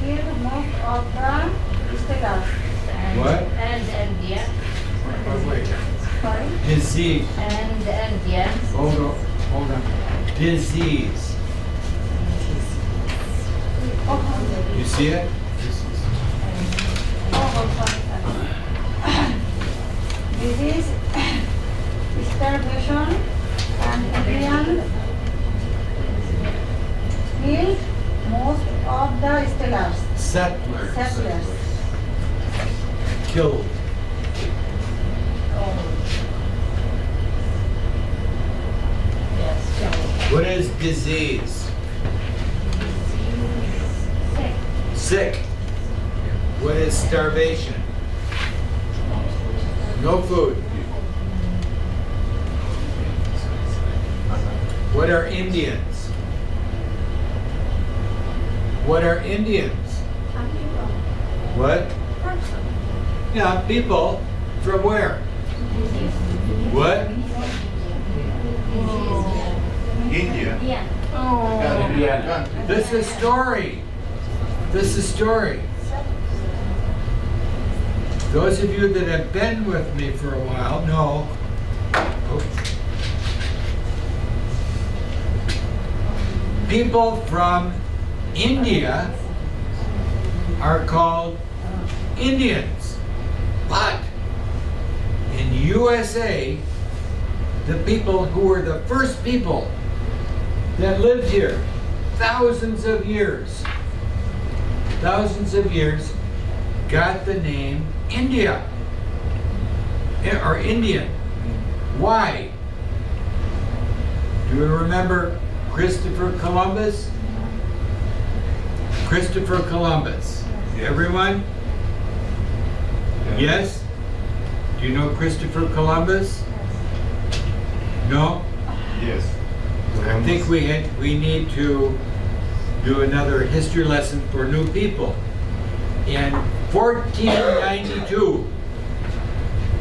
Killed most of the settlers. And, What? And yeah. Disease. and the Indians. Hold on. Disease. You see it? Disease, starvation, and Indian killed most of the settlers. Killed. Yes. What is disease? Sick. What is starvation? No food. What are Indians? What are Indians? What? Yeah, people. From where? What? India. Yeah. This is story. This is story. Those of you that have been with me for a while know. People from India are called Indians. But in USA, the people who were the first people that lived here, thousands of years, got the name India or Indian. Why? Do you remember Christopher Columbus? Christopher Columbus. Everyone? Yes? Do you know Christopher Columbus? No? Yes. I think we need to do another history lesson for new people. In 1492,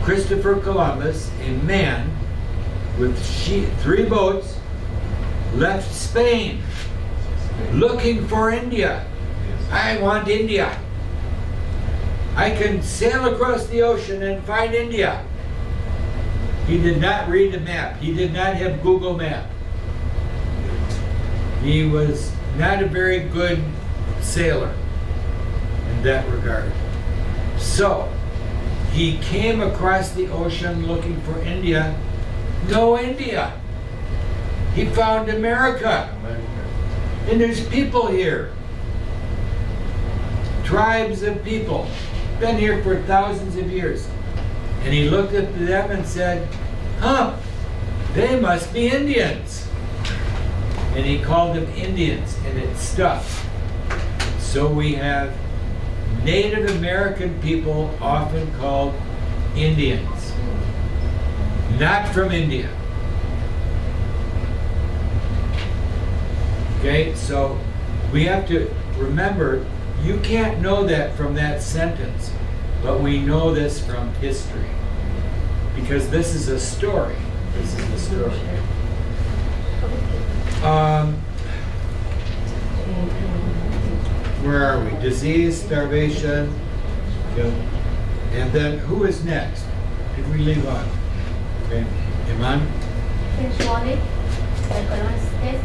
Christopher Columbus, a man with 3 boats, left Spain looking for India. I want India. I can sail across the ocean and find India. He did not read the map. He did not have Google Map. He was not a very good sailor in that regard. So, he came across the ocean looking for India. No India. He found America. And there's people here. Tribes of people. Been here for thousands of years. And he looked at them and said, they must be Indians. And he called them Indians, and it stuck. So we have Native American people often called Indians. Not from India. Okay, so we have to remember, you can't know that from that sentence, but we know this from history. Because this is a story. This is the story. Where are we? Disease, starvation, and then who is next? Did we leave on? Okay, Iman? Eventually, the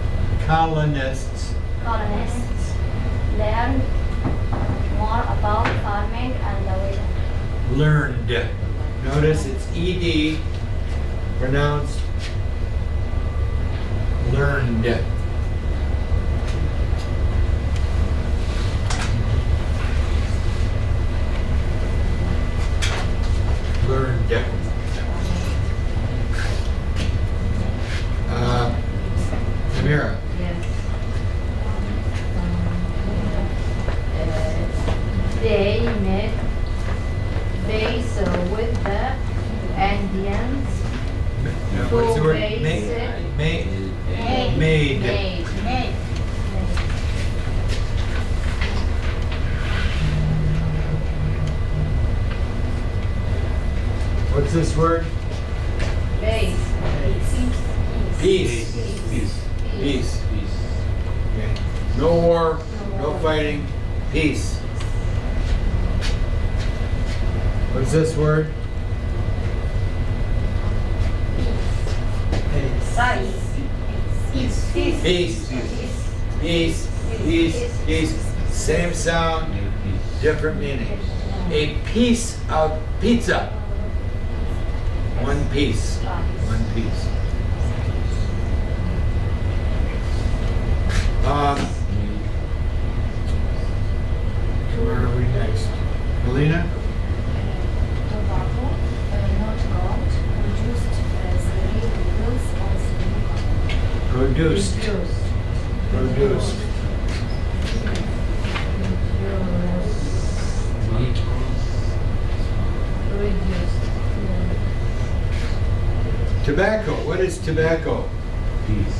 Colonists. colonists learned more about farming and the weather. Learned. Notice it's ED, pronounced learned. Learned. Amira. Yes. They made base with the Indians. What's the word? Made. Made. What's this word? Base. Peace. Peace. Okay. No war, no fighting, peace. What's this word? Rice. Peace. Peace. Peace. Same sound, different meaning. A piece of pizza. One piece. One piece. Where are we next? Melina? Tobacco, not gold, produced as real bills on the Produced. Produced. Tobacco. What is tobacco? Peace.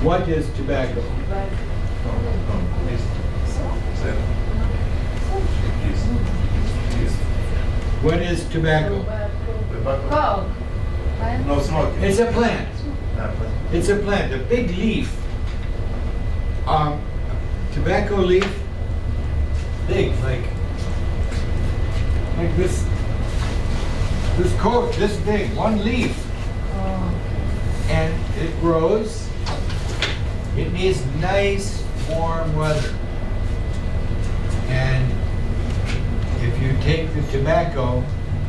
What is tobacco? What is tobacco? Coke. No smoking. It's a plant. It's a plant, a big leaf. Tobacco leaf, big, like this. This coat, this big, one leaf. And it grows. It needs nice, warm weather. And if you take the tobacco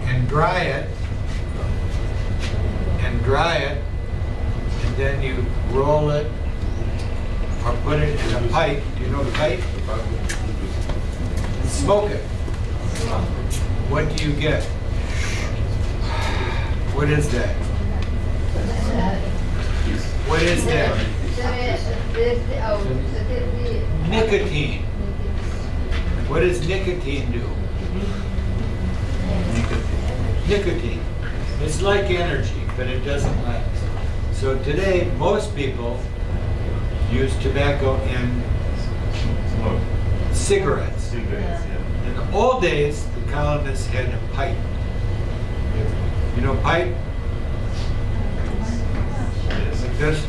and dry it, and then you roll it or put it in a pipe. Do you know the pipe? And smoke it. What do you get? What is that? What is that? Nicotine. What does nicotine do? Nicotine. It's like energy, but it doesn't last. So today, most people use tobacco in Smoke. cigarettes. Cigarettes, yeah. In the old days, the colonists had a pipe. You know pipe? Yes. Like this.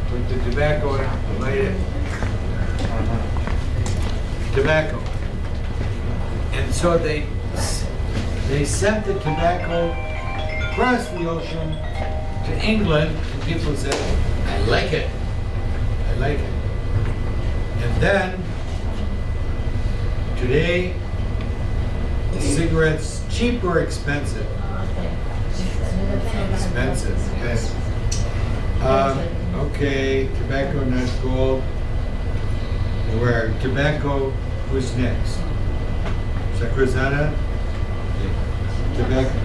Put the tobacco in, light it. Tobacco. And so they sent the tobacco across the ocean to England, and people said, I like it. I like it. And then, today, the cigarettes, cheap or expensive? Expensive, yes. Okay, tobacco, not gold. Where tobacco, who's next? Sacrosana? Tobacco.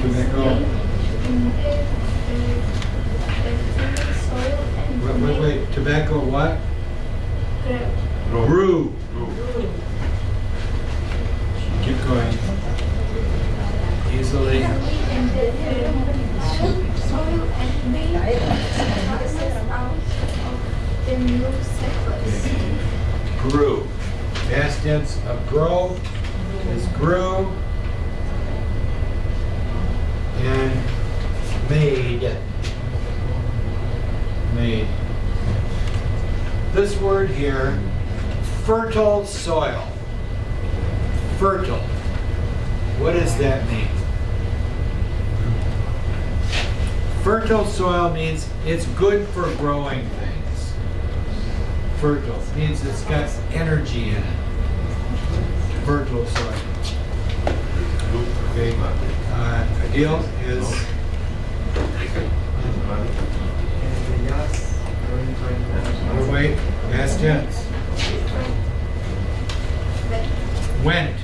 Tobacco. Wait. Tobacco what? Grew. Keep going. Easily. soil and made process out of the new settlers. Grew. Past tense of grow is grew and made. Made. This word here, fertile soil. Fertile. What does that mean? Fertile soil means it's good for growing things. Fertile means it's got energy in it. Fertile soil. Okay. Adil is oh, wait, past tense. Went.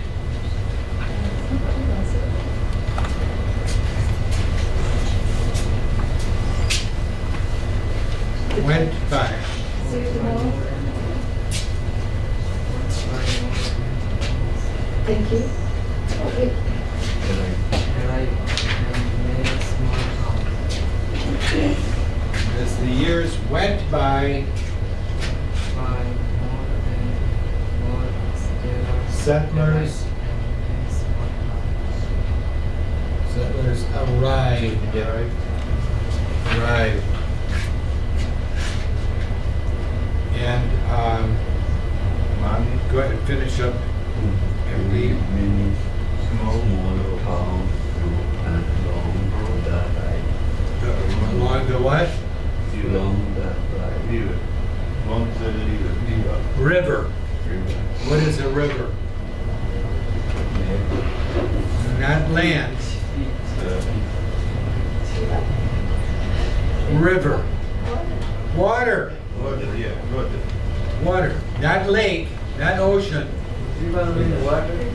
Went by. Thank you. Okay. As the years went by, settlers arrived. And go ahead and finish up and leave. Many small towns grew and long that I what? Long that drive. River. Long the river. River. River. What is a river? Not land. River. Water. Water, yeah, water. Water. Not lake, not ocean. River means water.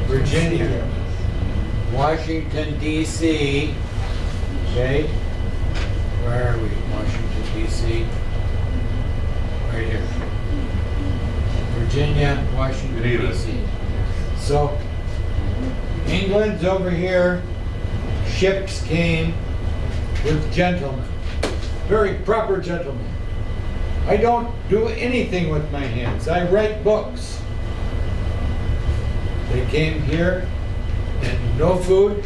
Virginia. Washington, D.C. Okay? Where are we? Washington, D.C. Right here. Virginia, Washington, River. D.C. So, England's over here. Ships came with gentlemen. Very proper gentlemen. I don't do anything with my hands. I write books. They came here and no food,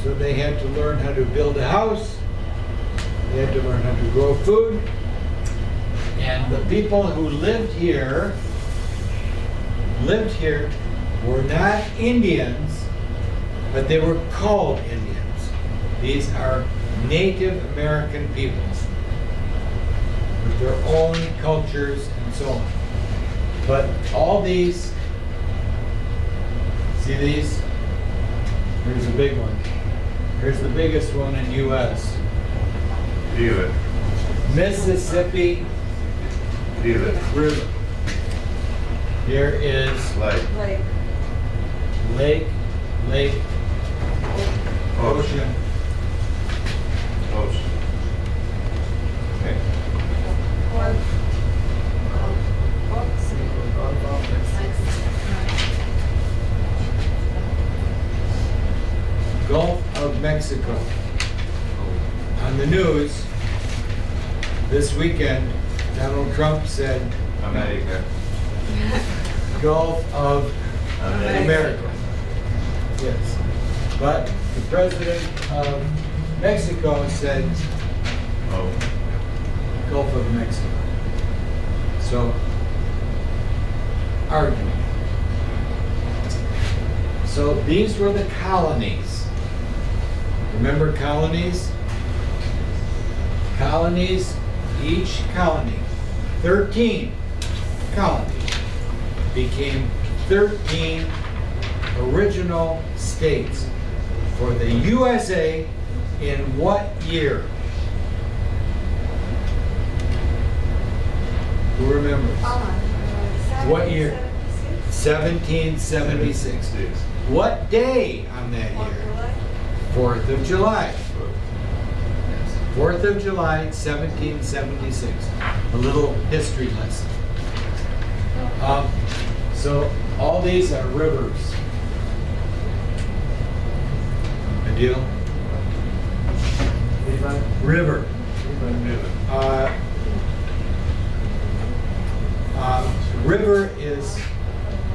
so they had to learn how to build a house. They had to learn how to grow food. And the people who lived here were not Indians, but they were called Indians. These are Native American peoples with their own cultures and so on. But all these, see these? Here's a big one. Here's the biggest one in U.S. River. Mississippi River. River. Here is Like. lake, ocean. Ocean. Okay. Gulf of Mexico. On the news this weekend, Donald Trump said America. Gulf of America. Yes. But the president of Mexico said Oh. Gulf of Mexico. So, argument. So these were the colonies. Remember colonies? Colonies, each colony, 13 colonies, became 13 original states for the USA in what year? Who remembers? What year? 1776. States. What day on that year? 4th of July. 4th of July, 1776. A little history lesson. So all these are rivers. A deal? River. River. River is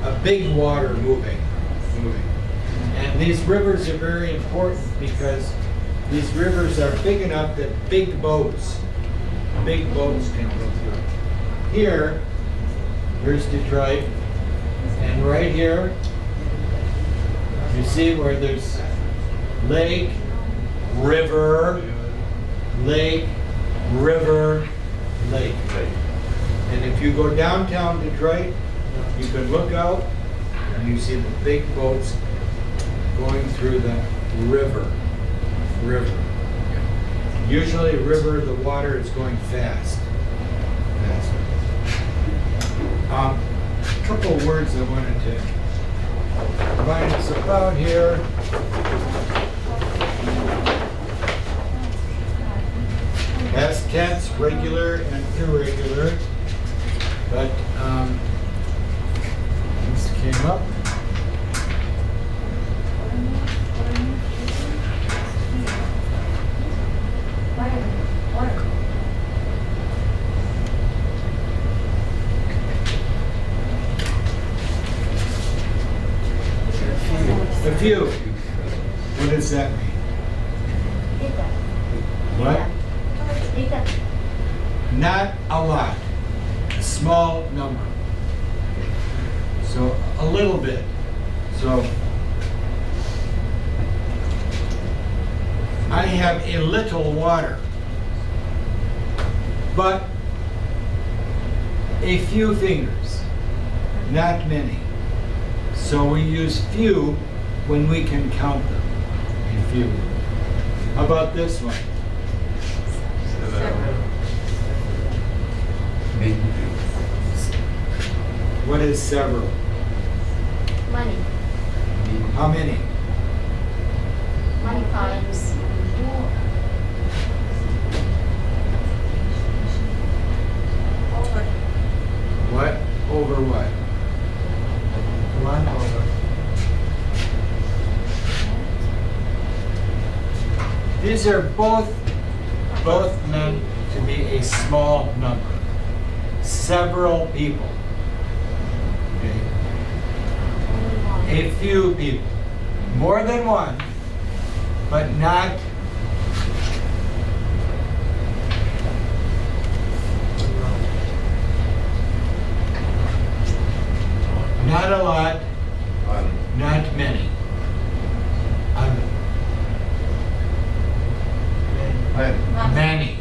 a big water moving. And these rivers are very important because these rivers are big enough that big boats can go through. Here's Detroit, and right here, you see where there's lake, river, lake, river, lake. And if you go downtown Detroit, you can look out and you see the big boats going through the river. Usually river, the water is going fast. A couple words I wanted to remind us about here. Past tense, regular and irregular. But this came up. few. What does that mean? Little. What? Little. Not a lot. A small number. So a little bit. So I have a little water, but a few fingers, not many. So we use few when we can count them. A few. How about this one? What is several? Money. How many? Money times. What? Over what? 1 over. These are both meant to be a small number. Several people. Okay. A few people. More than one, but not a lot, not many. Many.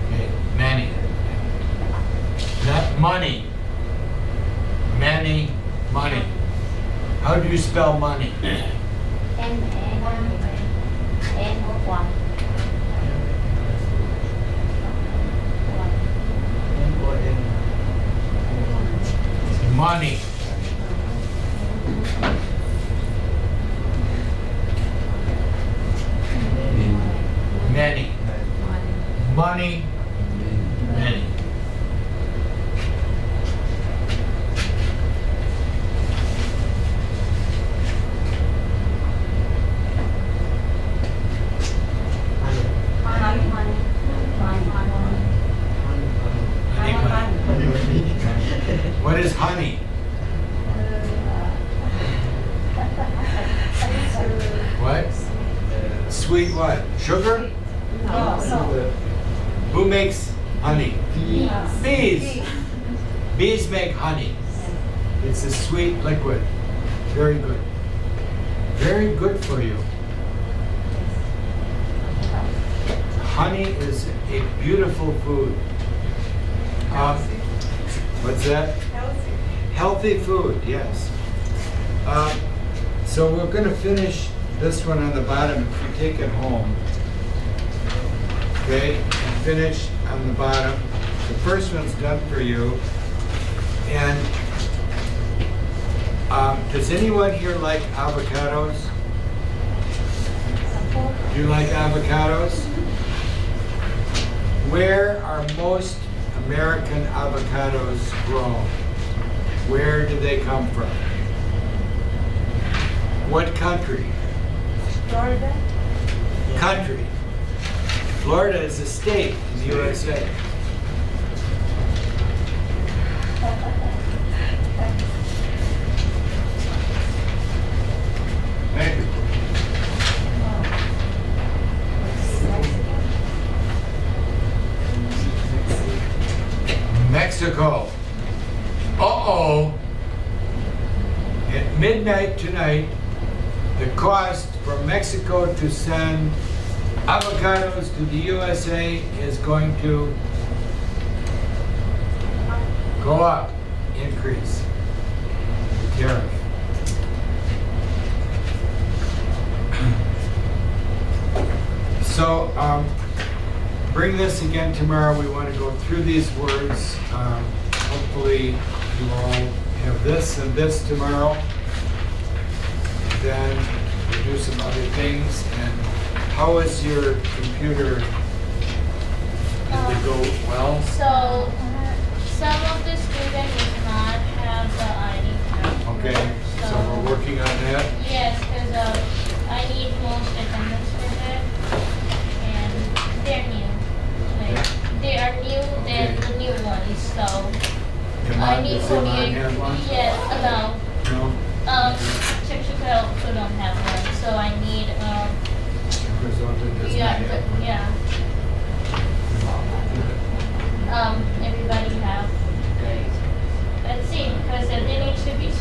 Okay, many. Not money. Many, money. How do you spell money? N1. Money. Many. Money. Many. What is honey? What? Sweet what? Sugar? No. Who makes honey? Bees. Bees. Bees make honey. It's a sweet liquid. Very good. Very good for you. Honey is a beautiful food. What's that? Healthy. Healthy food, yes. So we're going to finish this one on the bottom if you take it home. Okay, and finish on the bottom. The first one's done for you. And does anyone here like avocados? Do you like avocados? Where are most American avocados grown? Where do they come from? What country? Florida. Country. Florida is a state in the USA. Thank you. Mexico. Uh-oh. At midnight tonight, the cost for Mexico to send avocados to the USA is going to go up, increase the tariff. So, bring this again tomorrow. We want to go through these words. Hopefully you all have this and this tomorrow. Then we'll do some other things. And how is your computer? Did it go well? So, some of the students does not have the ID card. Okay, so we're working on that. Yes, because I need most attendance for that. And they're new. Like, they are new, they're the new ones, so I need Does Iman 48. have one? Yes, no. No? Chichika also don't have one, so I need, Griselda does yeah, not have one. yeah. Everybody have, let's see, because it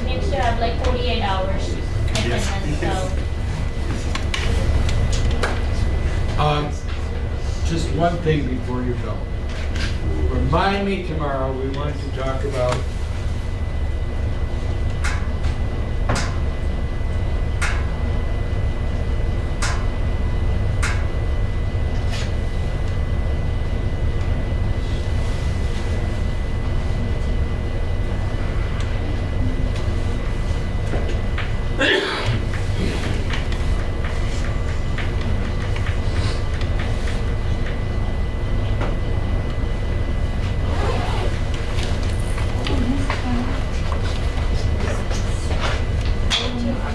needs to have like 48 hours attendance, so. Just one thing before you go. Remind me tomorrow, we want to talk about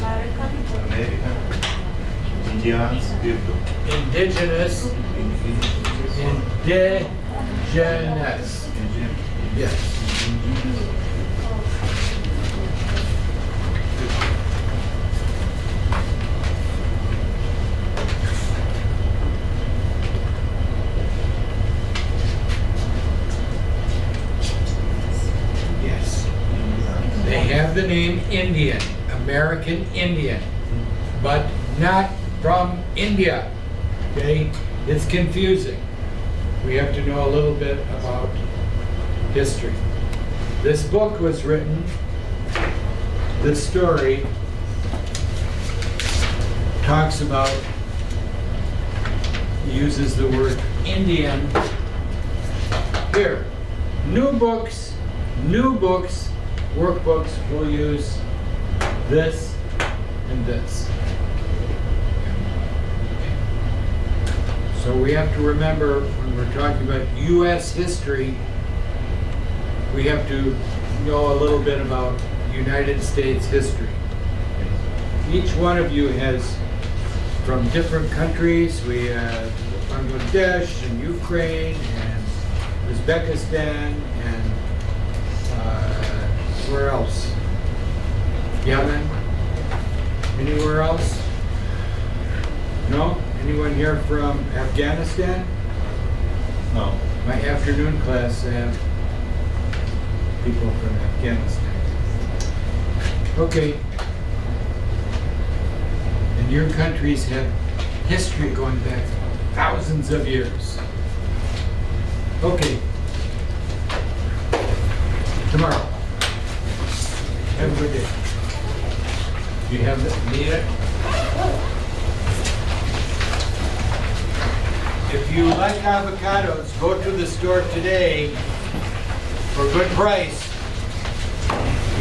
American. Indians people. indigenous. Yes. Yes. They have the name Indian, American Indian, but not from India. Okay? It's confusing. We have to know a little bit about history. This book was written, this story talks about, uses the word Indian. Here, new books, workbooks will use this and this. So we have to remember when we're talking about U.S. history, we have to know a little bit about United States history. Each one of you has, from different countries, we have Bangladesh and Ukraine and Uzbekistan and where else? Yemen? Anywhere else? No? Anyone here from Afghanistan? No. My afternoon class have people from Afghanistan. Okay. And your countries have history going back thousands of years. Okay. Tomorrow. Have a good day. You have the, need it? If you like avocados, go to the store today for a good price,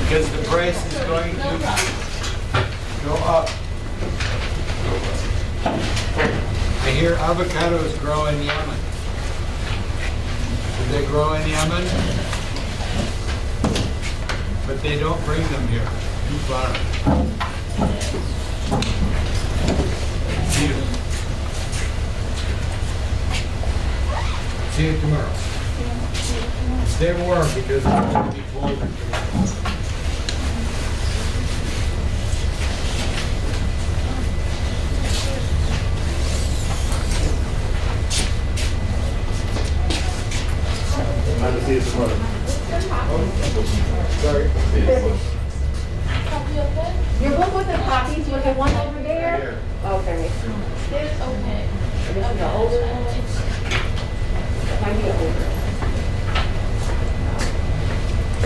because the price is going to go up. I hear avocados grow in Yemen. Do they grow in Yemen? But they don't bring them here, too far. See you. See you tomorrow. Stay warm because it's going to be colder tomorrow. I'll see you tomorrow. Sorry. Copy of it? Your book with the copies, was there one over there? Here. Okay. There's, okay. This is the older one? Might be the older.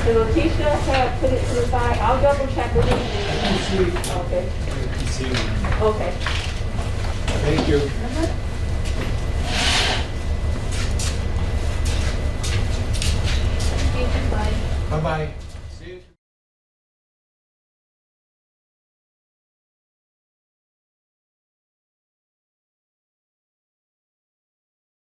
So Letitia had put it to the side, I'll double check with you. Okay, You can see one. okay. Thank you. Okay, bye. Bye-bye.